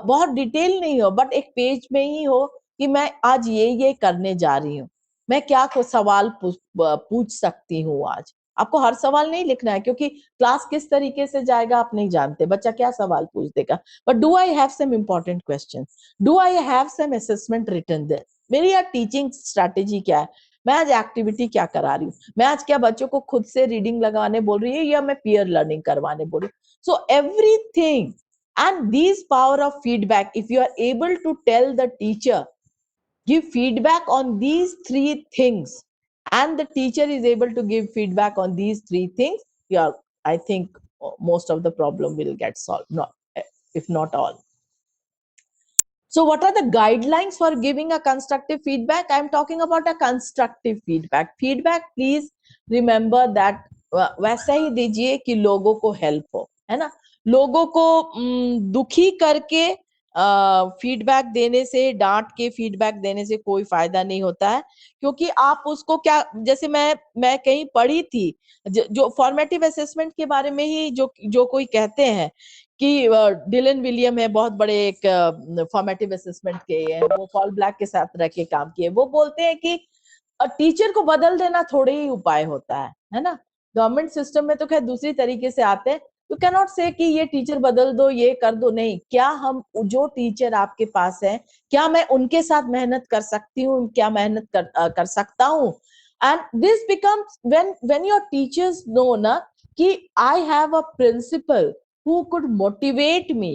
S1: बहुत detail नहीं हो but एक page में ही हो कि मैं आज ये करने जा रही हूँ, मैं क्या को सवाल पूछ सकती हूँ आज. आपको हर सवाल नहीं लिखना है क्योंकि क्लास किस तरीके से जाएगा आप नहीं जानते, बच्चा क्या सवाल पूछ देगा. But do I have some important question, do I have some assessment written there. मेरी यार टीचिंग स्ट्रैटेजी क्या है, मैं आज एक्टिविटी क्या करा रही हूँ, मैं आज क्या बच्चों को खुद से रीडिंग लगाने बोल रही है या मैं पीयर लर्निंग करवाने बोल रही हूँ. So everything and these power of feedback, if you are able to tell the teacher, give feedback on these three things, and the teacher is able to give feedback on these three things, yeah, I think most of the problem will get solved, not if not all. So what are the guidelines for giving a constructive feedback? I'm talking about a constructive feedback. Feedback, please remember that वैसा ही दीजिए कि लोगों को help हो, है ना. लोगों को दुखी करके फीडबैक देने से, डांट के फीडबैक देने से कोई फायदा नहीं होता है, क्योंकि आप उसको क्या, जैसे मैं कहीं पढ़ी थी जो फॉर्मेटिव असेसमेंट के बारे में ही जो कोई कहते हैं कि डिलन विलियम है, बहुत बड़े एक फॉर्मेटिव असेसमेंट के हैं, वो पॉल ब्लैक के साथ रह के काम किए. वो बोलते हैं कि टीचर को बदल देना थोड़े ही उपाय होता है ना. गवर्नमेंट सिस्टम में तो खैर दूसरी तरीके से आते हैं. यू कैन नॉट से कि ये टीचर बदल दो, ये कर दो, नहीं. क्या हम जो टीचर आपके पास है, क्या मैं उनके साथ मेहनत कर सकती हूँ, क्या मेहनत कर सकता हूँ. And this becomes when your teachers know ना कि I have a principal who could motivate me,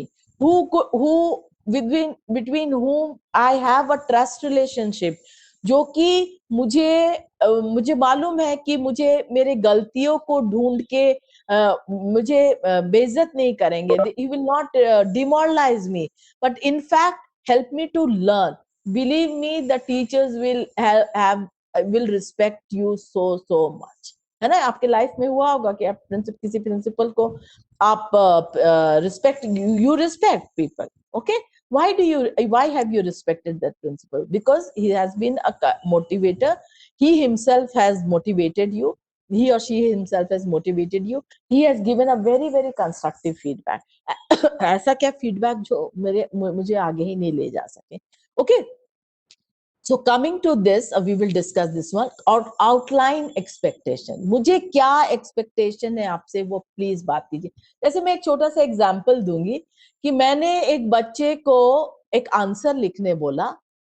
S1: between whom I have a trust relationship, जो कि मुझे मालूम है कि मुझे मेरे गलतियों को ढूंढ के मुझे बेइज्जत नहीं करेंगे. He will not demoralize me, but in fact help me to learn. Believe me, the teachers will respect you so much. है ना. आपके लाइफ में हुआ होगा कि आप किसी प्रिंसिपल को आप respect, you respect people. Okay, why have you respected that principal? Because he has been a motivator. He himself has motivated you, he or she himself has motivated you. He has given a very constructive feedback. ऐसा क्या feedback जो मुझे आगे ही नहीं ले जा सके. Okay, so coming to this, we will discuss this one. Outline expectation. मुझे क्या expectation है आपसे, वो please बात कीजिए. जैसे मैं एक छोटा सा example दूंगी कि मैंने एक बच्चे को एक आंसर लिखने बोला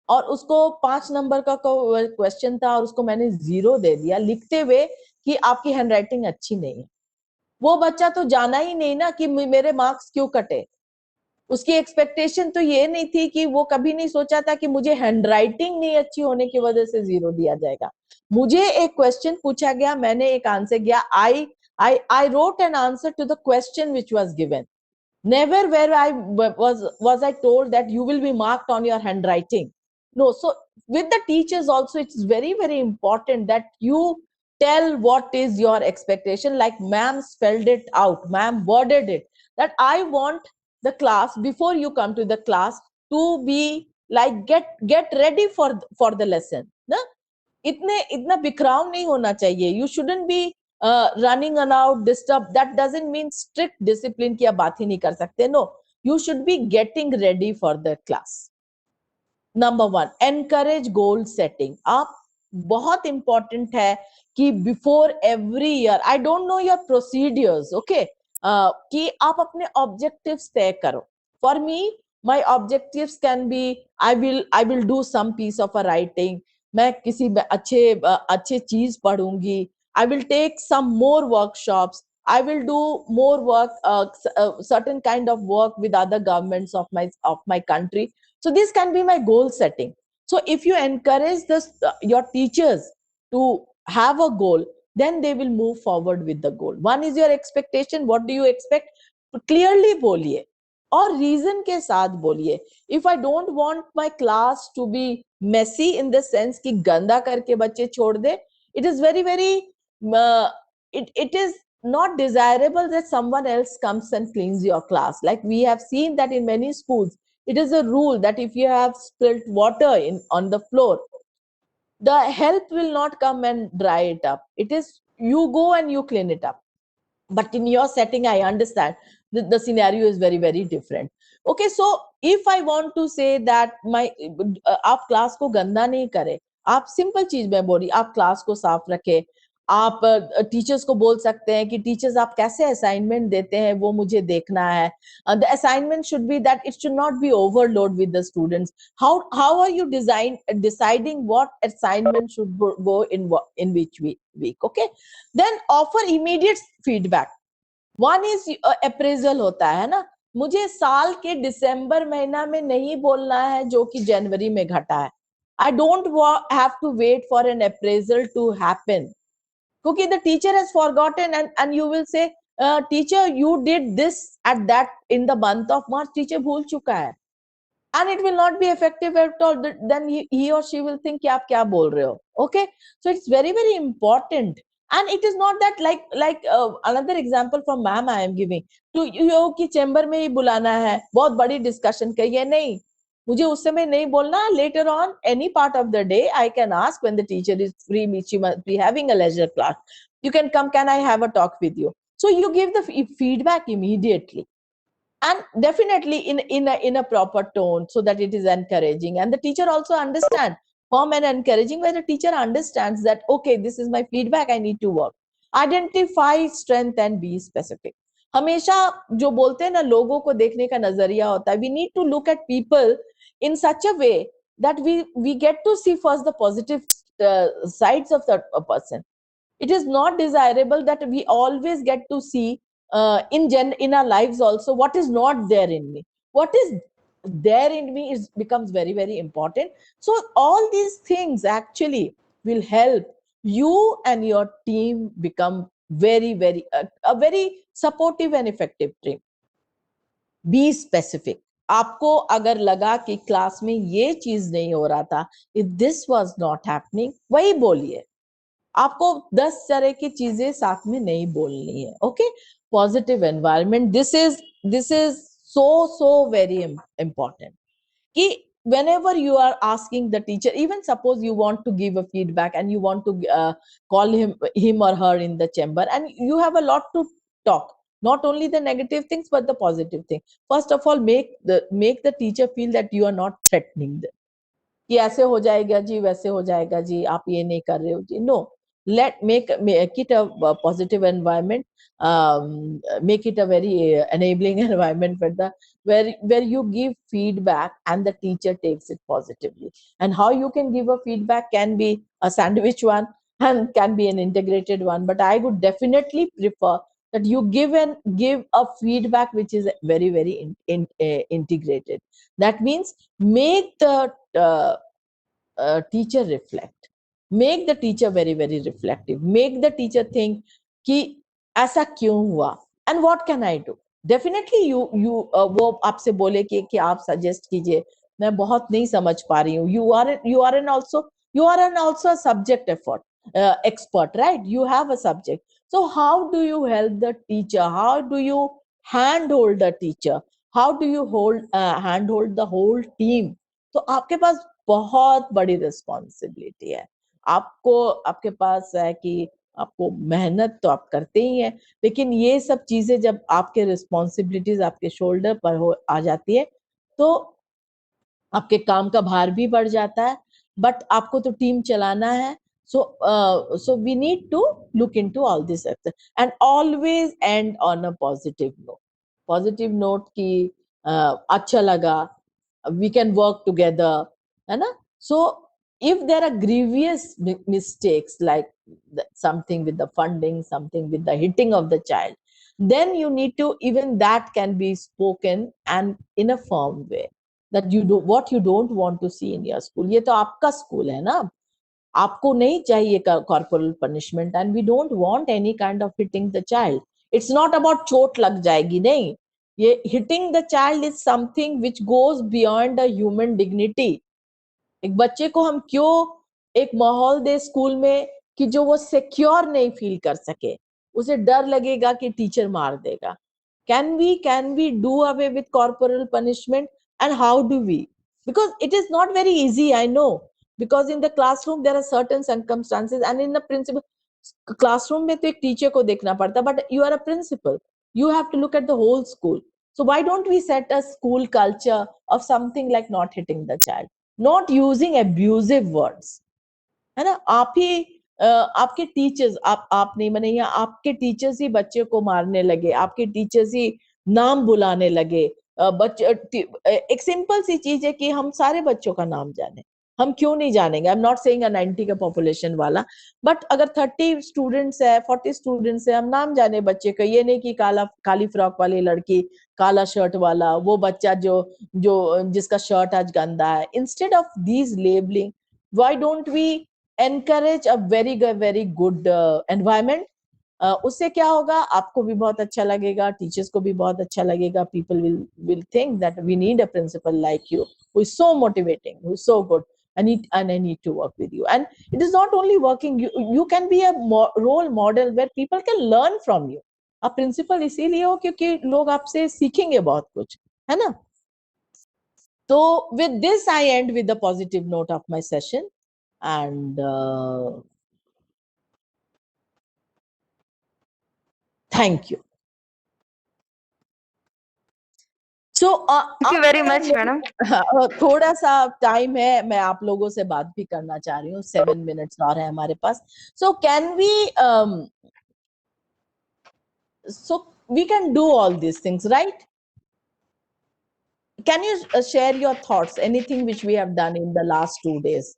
S1: और उसको 5 नंबर का क्वेश्चन था और उसको मैंने 0 दे दिया लिखते हुए कि आपकी हैंडराइटिंग अच्छी नहीं है. वो बच्चा तो जाना ही नहीं ना कि मेरे मार्क्स क्यों कटे. उसकी एक्सपेक्टेशन तो ये नहीं थी कि वो कभी नहीं सोचा था कि मुझे हैंडराइटिंग नहीं अच्छी होने की वजह से 0 दिया जाएगा। मुझे एक क्वेश्चन पूछा गया, मैंने एक आंसर किया, I wrote an answer to the question which was given. Never where I was I told that you will be marked on your handwriting. No, so with the teachers also, it's very, very important that you tell what is your expectation. Like ma'am spelled it out, ma'am worded it, that I want the class, before you come to the class, to be like get ready for the lesson. Na? इतना बिखराव नहीं होना चाहिए. You shouldn't be running around, disturb. That doesn't mean strict discipline की आप बात ही नहीं कर सकते. No, you should be getting ready for the class. Number 1, encourage goal setting. आप बहुत important है कि before every year, I don't know your procedures, okay? कि आप अपने objectives तय करो. For me, my objectives can be, I will do some piece of a writing. मैं किसी अच्छे चीज पढ़ूंगी. I will take some more workshops. I will do more work, certain kind of work with other governments of my country. So this can be my goal setting. So if you encourage your teachers to have a goal, then they will move forward with the goal. One is your expectation. What do you expect? Clearly बोलिए और reason के साथ बोलिए. If I don't want my class to be messy in the sense कि गंदा करके बच्चे छोड़ दे, it is very, very it is not desirable that someone else comes and cleans your class. Like we have seen that in many schools, it is a rule that if you have spilled water on the floor, the help will not come and dry it up. It is you go and you clean it up. But in your setting, I understand the scenario is very, very different. Okay, so if I want to say that my आप class को गंदा नहीं करे, आप simple चीज में बोली, आप क्लास को साफ रखे. आप टीचर्स को बोल सकते हैं कि टीचर्स आप कैसे असाइनमेंट देते हैं वो मुझे देखना है. The assignment should be that it should not be overload with the students. how are you deciding what assignment should go in which week? Okay, then offer immediate feedback. One is appraisal होता है ना. मुझे साल के दिसंबर महीना में नहीं बोलना है जो कि जनवरी में घटा है. I don't have to wait for an appraisal to happen. Because the teacher has forgotten and you will say, teacher, you did this at that in the month of March. Teacher भूल चुका है. And it will not be effective at all. Then he or she will think कि आप क्या बोल रहे हो. Okay, so it's very, very important. And it is not that like another example from ma'am I am giving to you कि chamber में ही बुलाना है, बहुत बड़ी डिस्कशन करिए. नहीं, मुझे उस समय नहीं बोलना. Later on, any part of the day, I can ask when the teacher is free. She must be having a leisure class. You can come. Can I have a talk with you? So you give the feedback immediately. And definitely in a proper tone so that it is encouraging, and the teacher also understand, firm and encouraging, where the teacher understands that okay, this is my feedback, I need to work. Identify strength and be specific. हमेशा जो बोलते हैं ना, लोगों को देखने का नजरिया होता है. We need to look at people in such a way that we get to see first the positive sides of the person. It is not desirable that we always get to see in our lives also what is not there in me. What is there in me becomes very, very important. So all these things actually will help you and your team become very, very a very supportive and effective team. Be specific. आपको अगर लगा कि class में ये चीज नहीं हो रहा था, if this was not happening, वही बोलिए. आपको 10 तरह की चीजें साथ में नहीं बोलनी है. Okay, positive environment, this is so very important कि whenever you are asking the teacher, even suppose you want to give a feedback and you want to call him or her in the chamber and you have a lot to talk, not only the negative things but the positive thing. First of all, make the teacher feel that you are not threatening them कि ऐसे हो जाएगा जी, वैसे हो जाएगा जी, आप ये नहीं कर रहे हो जी. No, make it a positive environment. Make it a very enabling environment where you give feedback and the teacher takes it positively. And how you can give a feedback can be a sandwich one and can be an integrated one, but I would definitely prefer that you give a feedback which is very very integrated. That means make the teacher reflect, make the teacher very very reflective, make the teacher think कि ऐसा क्यों हुआ and what can I do. Definitely you वो आपसे बोले कि आप suggest कीजिए, मैं बहुत नहीं समझ पा रही हूँ, you are an also a subject expert, right? You have a subject. So how do you help the teacher? How do you handhold the teacher? How do you handhold the whole team? तो आपके पास बहुत बड़ी responsibility है. आपको आपके पास है कि आपको मेहनत तो आप करते ही हैं, लेकिन ये सब चीजें जब आपके रिस्पॉन्सिबिलिटीज आपके शोल्डर पर आ जाती है तो आपके काम का भार भी बढ़ जाता है. बट आपको तो टीम चलाना है. So we need to look into all this and always end on a positive note. Positive note कि अच्छा लगा, we can work together, है ना? So if there are grievous mistakes like something with the funding, something with the hitting of the child, then you need to, even that can be spoken and in a firm way, that you do what you don't want to see in your school. ये तो आपका school है ना, आपको नहीं चाहिए corporal punishment, and we don't want any kind of hitting the child. It's not about चोट लग जाएगी, नहीं. ये hitting the child is something which goes beyond the human dignity. एक बच्चे को हम क्यों एक माहौल दे स्कूल में कि जो वो सिक्योर नहीं फील कर सके, उसे डर लगेगा कि टीचर मार देगा. Can we do away with corporal punishment, and how do we? Because it is not very easy, I know, because in the classroom there are certain circumstances, and in the principal classroom में तो एक teacher को देखना पड़ता, but you are a principal, you have to look at the whole school. So why don't we set a school culture of something like not hitting the child, not using abusive words, है ना? आप ही आपके teachers, आप नहीं माने, या आपके teachers ही बच्चे को मारने लगे, आपके टीचर्स ही नाम बुलाने लगे. बच्चे एक सिंपल सी चीज है कि हम सारे बच्चों का नाम जाने, हम क्यों नहीं जानेंगे? आई एम नॉट सेइंग 90 का पॉपुलेशन वाला, बट अगर 30 स्टूडेंट्स है, 40 स्टूडेंट्स है, हम नाम जाने बच्चे का. ये नहीं कि काली फ्रॉक वाली लड़की, काला शर्ट वाला वो बच्चा जो जो जिसका शर्ट आज गंदा है. Instead of these labelling, why don't we encourage a very good environment? उससे क्या होगा, आपको भी बहुत अच्छा लगेगा, टीचर्स को भी बहुत अच्छा लगेगा. People will think that we need a principal like you, who is so motivating, who is so good. I need to work with you. And it is not only working, you can be a role model where people can learn from you. A principal इसीलिए हो क्योंकि लोग आपसे सीखेंगे बहुत कुछ, है ना? So with this I end with the positive note of my session. And thank you. So
S4: Thank you very much, madam.
S1: थोड़ा सा टाइम है, मैं आप लोगों से बात भी करना चाह रही हूँ. 7 minutes और है हमारे पास. So can we can do all these things, right? Can you share your thoughts, anything which we have done in the last 2 days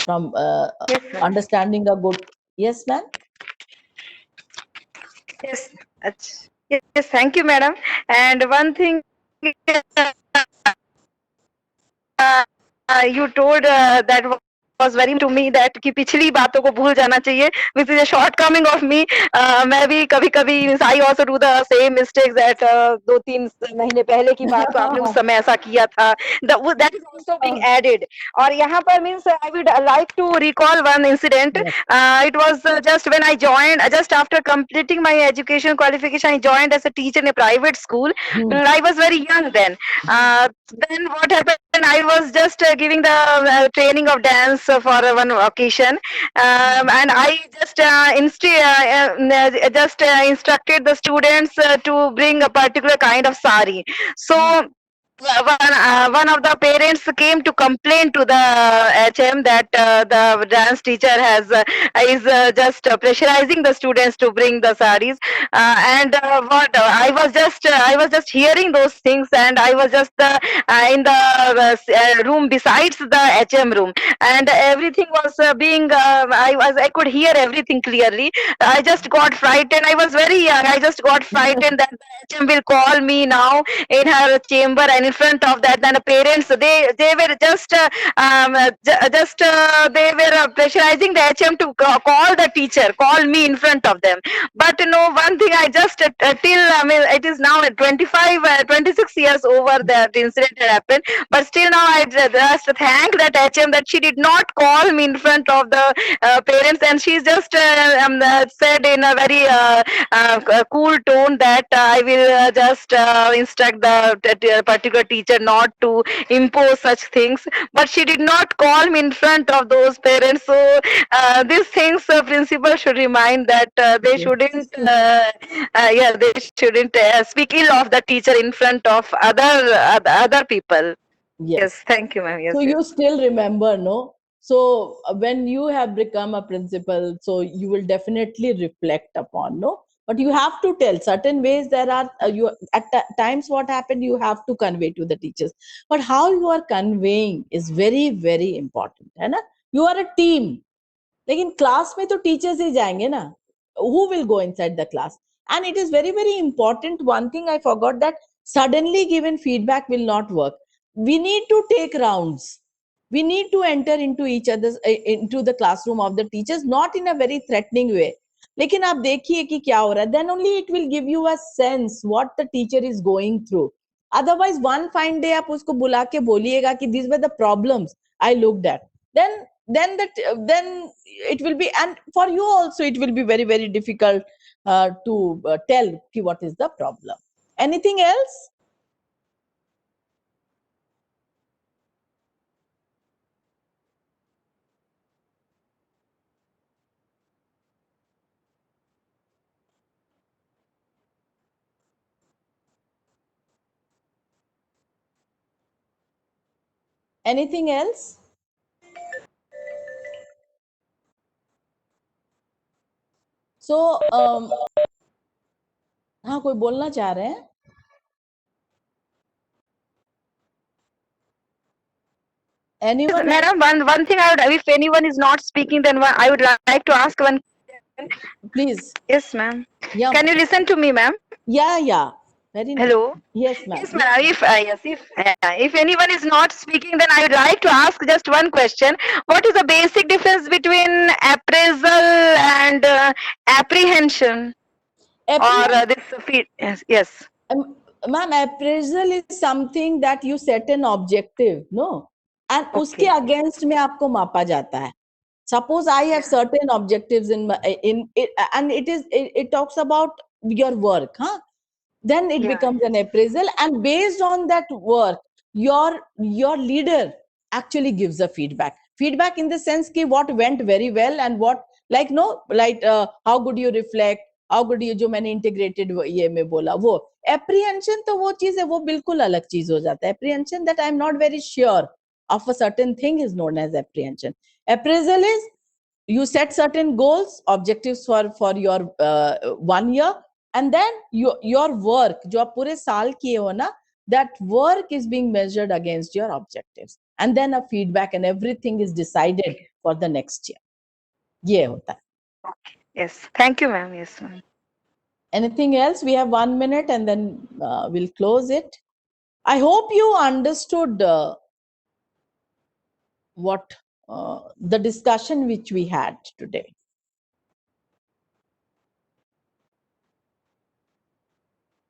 S1: from
S4: Yes, ma'am.
S1: understanding a good? Yes, ma'am.
S4: Yes, yes, thank you, madam. And one thing you told that was very to me, that कि पिछली बातों को भूल जाना चाहिए, which is a shortcoming of me. मैं भी कभी-कभी I also do the same mistakes that 2-3 महीने पहले की बात, तो आपने उस समय ऐसा किया था. That is also being added. और यहाँ पर means I would like to recall one incident. It was just when I joined, just after completing my education qualification, I joined as a teacher in a private school. I was very young then. Then what happened? I was just giving the training of dance for one occasion, and I just instructed the students to bring a particular kind of sari. So one of the parents came to complain to the HM that the dance teacher has is just pressurizing the students to bring the saris, and what I was just hearing those things, and I was just in the room besides the HM room, and everything was being I could hear everything clearly. I just got frightened. I was very young. I just got frightened that the HM will call me now in her chamber, and in front of that, then the parents, they were just they were pressurizing the HM to call the teacher, call me in front of them. But no, one thing I just till I mean it is now 25 26 years over that incident had happened, but still now I just thank that HM that she did not call me in front of the parents, and she just said in a very cool tone that I will just instruct the particular teacher not to impose such things. But she did not call me in front of those parents. So these things, principal should remind that they shouldn't, yeah, they shouldn't speak ill of the teacher in front of other people. Yes,
S1: Yes.
S4: thank you, ma'am. Yes,
S1: So
S4: yes.
S1: you still remember, no? So when you have become a principal, so you will definitely reflect upon, no? But you have to tell certain ways. There are you at times what happened, you have to convey to the teachers. But how you are conveying is very very important, है ना? You are a team. लेकिन class में तो teachers ही जाएंगे ना. Who will go inside the class? And it is very very important. One thing I forgot, that suddenly given feedback will not work. We need to take rounds. We need to enter into each other's into the classroom of the teachers, not in a very threatening way. लेकिन आप देखिए कि क्या हो रहा है. Then only it will give you a sense what the teacher is going through. Otherwise one fine day आप उसको बुला के बोलिएगा कि these were the problems I looked at. Then it will be, and for you also it will be very very difficult to tell ki what is the problem. Anything else? Anything else? So हाँ, कोई बोलना चाह रहे हैं? Anyone else?
S4: Madam, one thing I would, if anyone is not speaking, then I would like to ask one.
S1: Please.
S4: Yes, ma'am.
S1: Yeah.
S4: Can you listen to me, ma'am?
S1: Yeah. Very nice.
S4: Hello.
S1: Yes, ma'am.
S4: Yes, ma'am. If anyone is not speaking, then I would like to ask just one question. What is the basic difference between appraisal and apprehension? Or yes.
S1: Ma'am, appraisal is something that you set an objective, no? And uske against में आपको मापा जाता है. Suppose I have certain objectives in it, and it talks about your work, huh? Then it becomes an appraisal, and based on that work, your leader actually gives a feedback. Feedback in the sense कि what went very well and what how good you reflect, how good you, जो मैंने integrated ये में बोला वो. Apprehension तो वो चीज है, वो बिल्कुल अलग चीज हो जाता है. Apprehension that I am not very sure of a certain thing is known as apprehension. Appraisal is you set certain goals, objectives for your 1 year, and then your work जो आप पूरे साल किए हो ना, that work is being measured against your objectives, and then a feedback and everything is decided for the next year. ये होता है.
S4: Yes, thank you, ma'am. Yes, ma'am.
S1: Anything else? We have 1 minute and then we'll close it. I hope you understood what the discussion which we had today.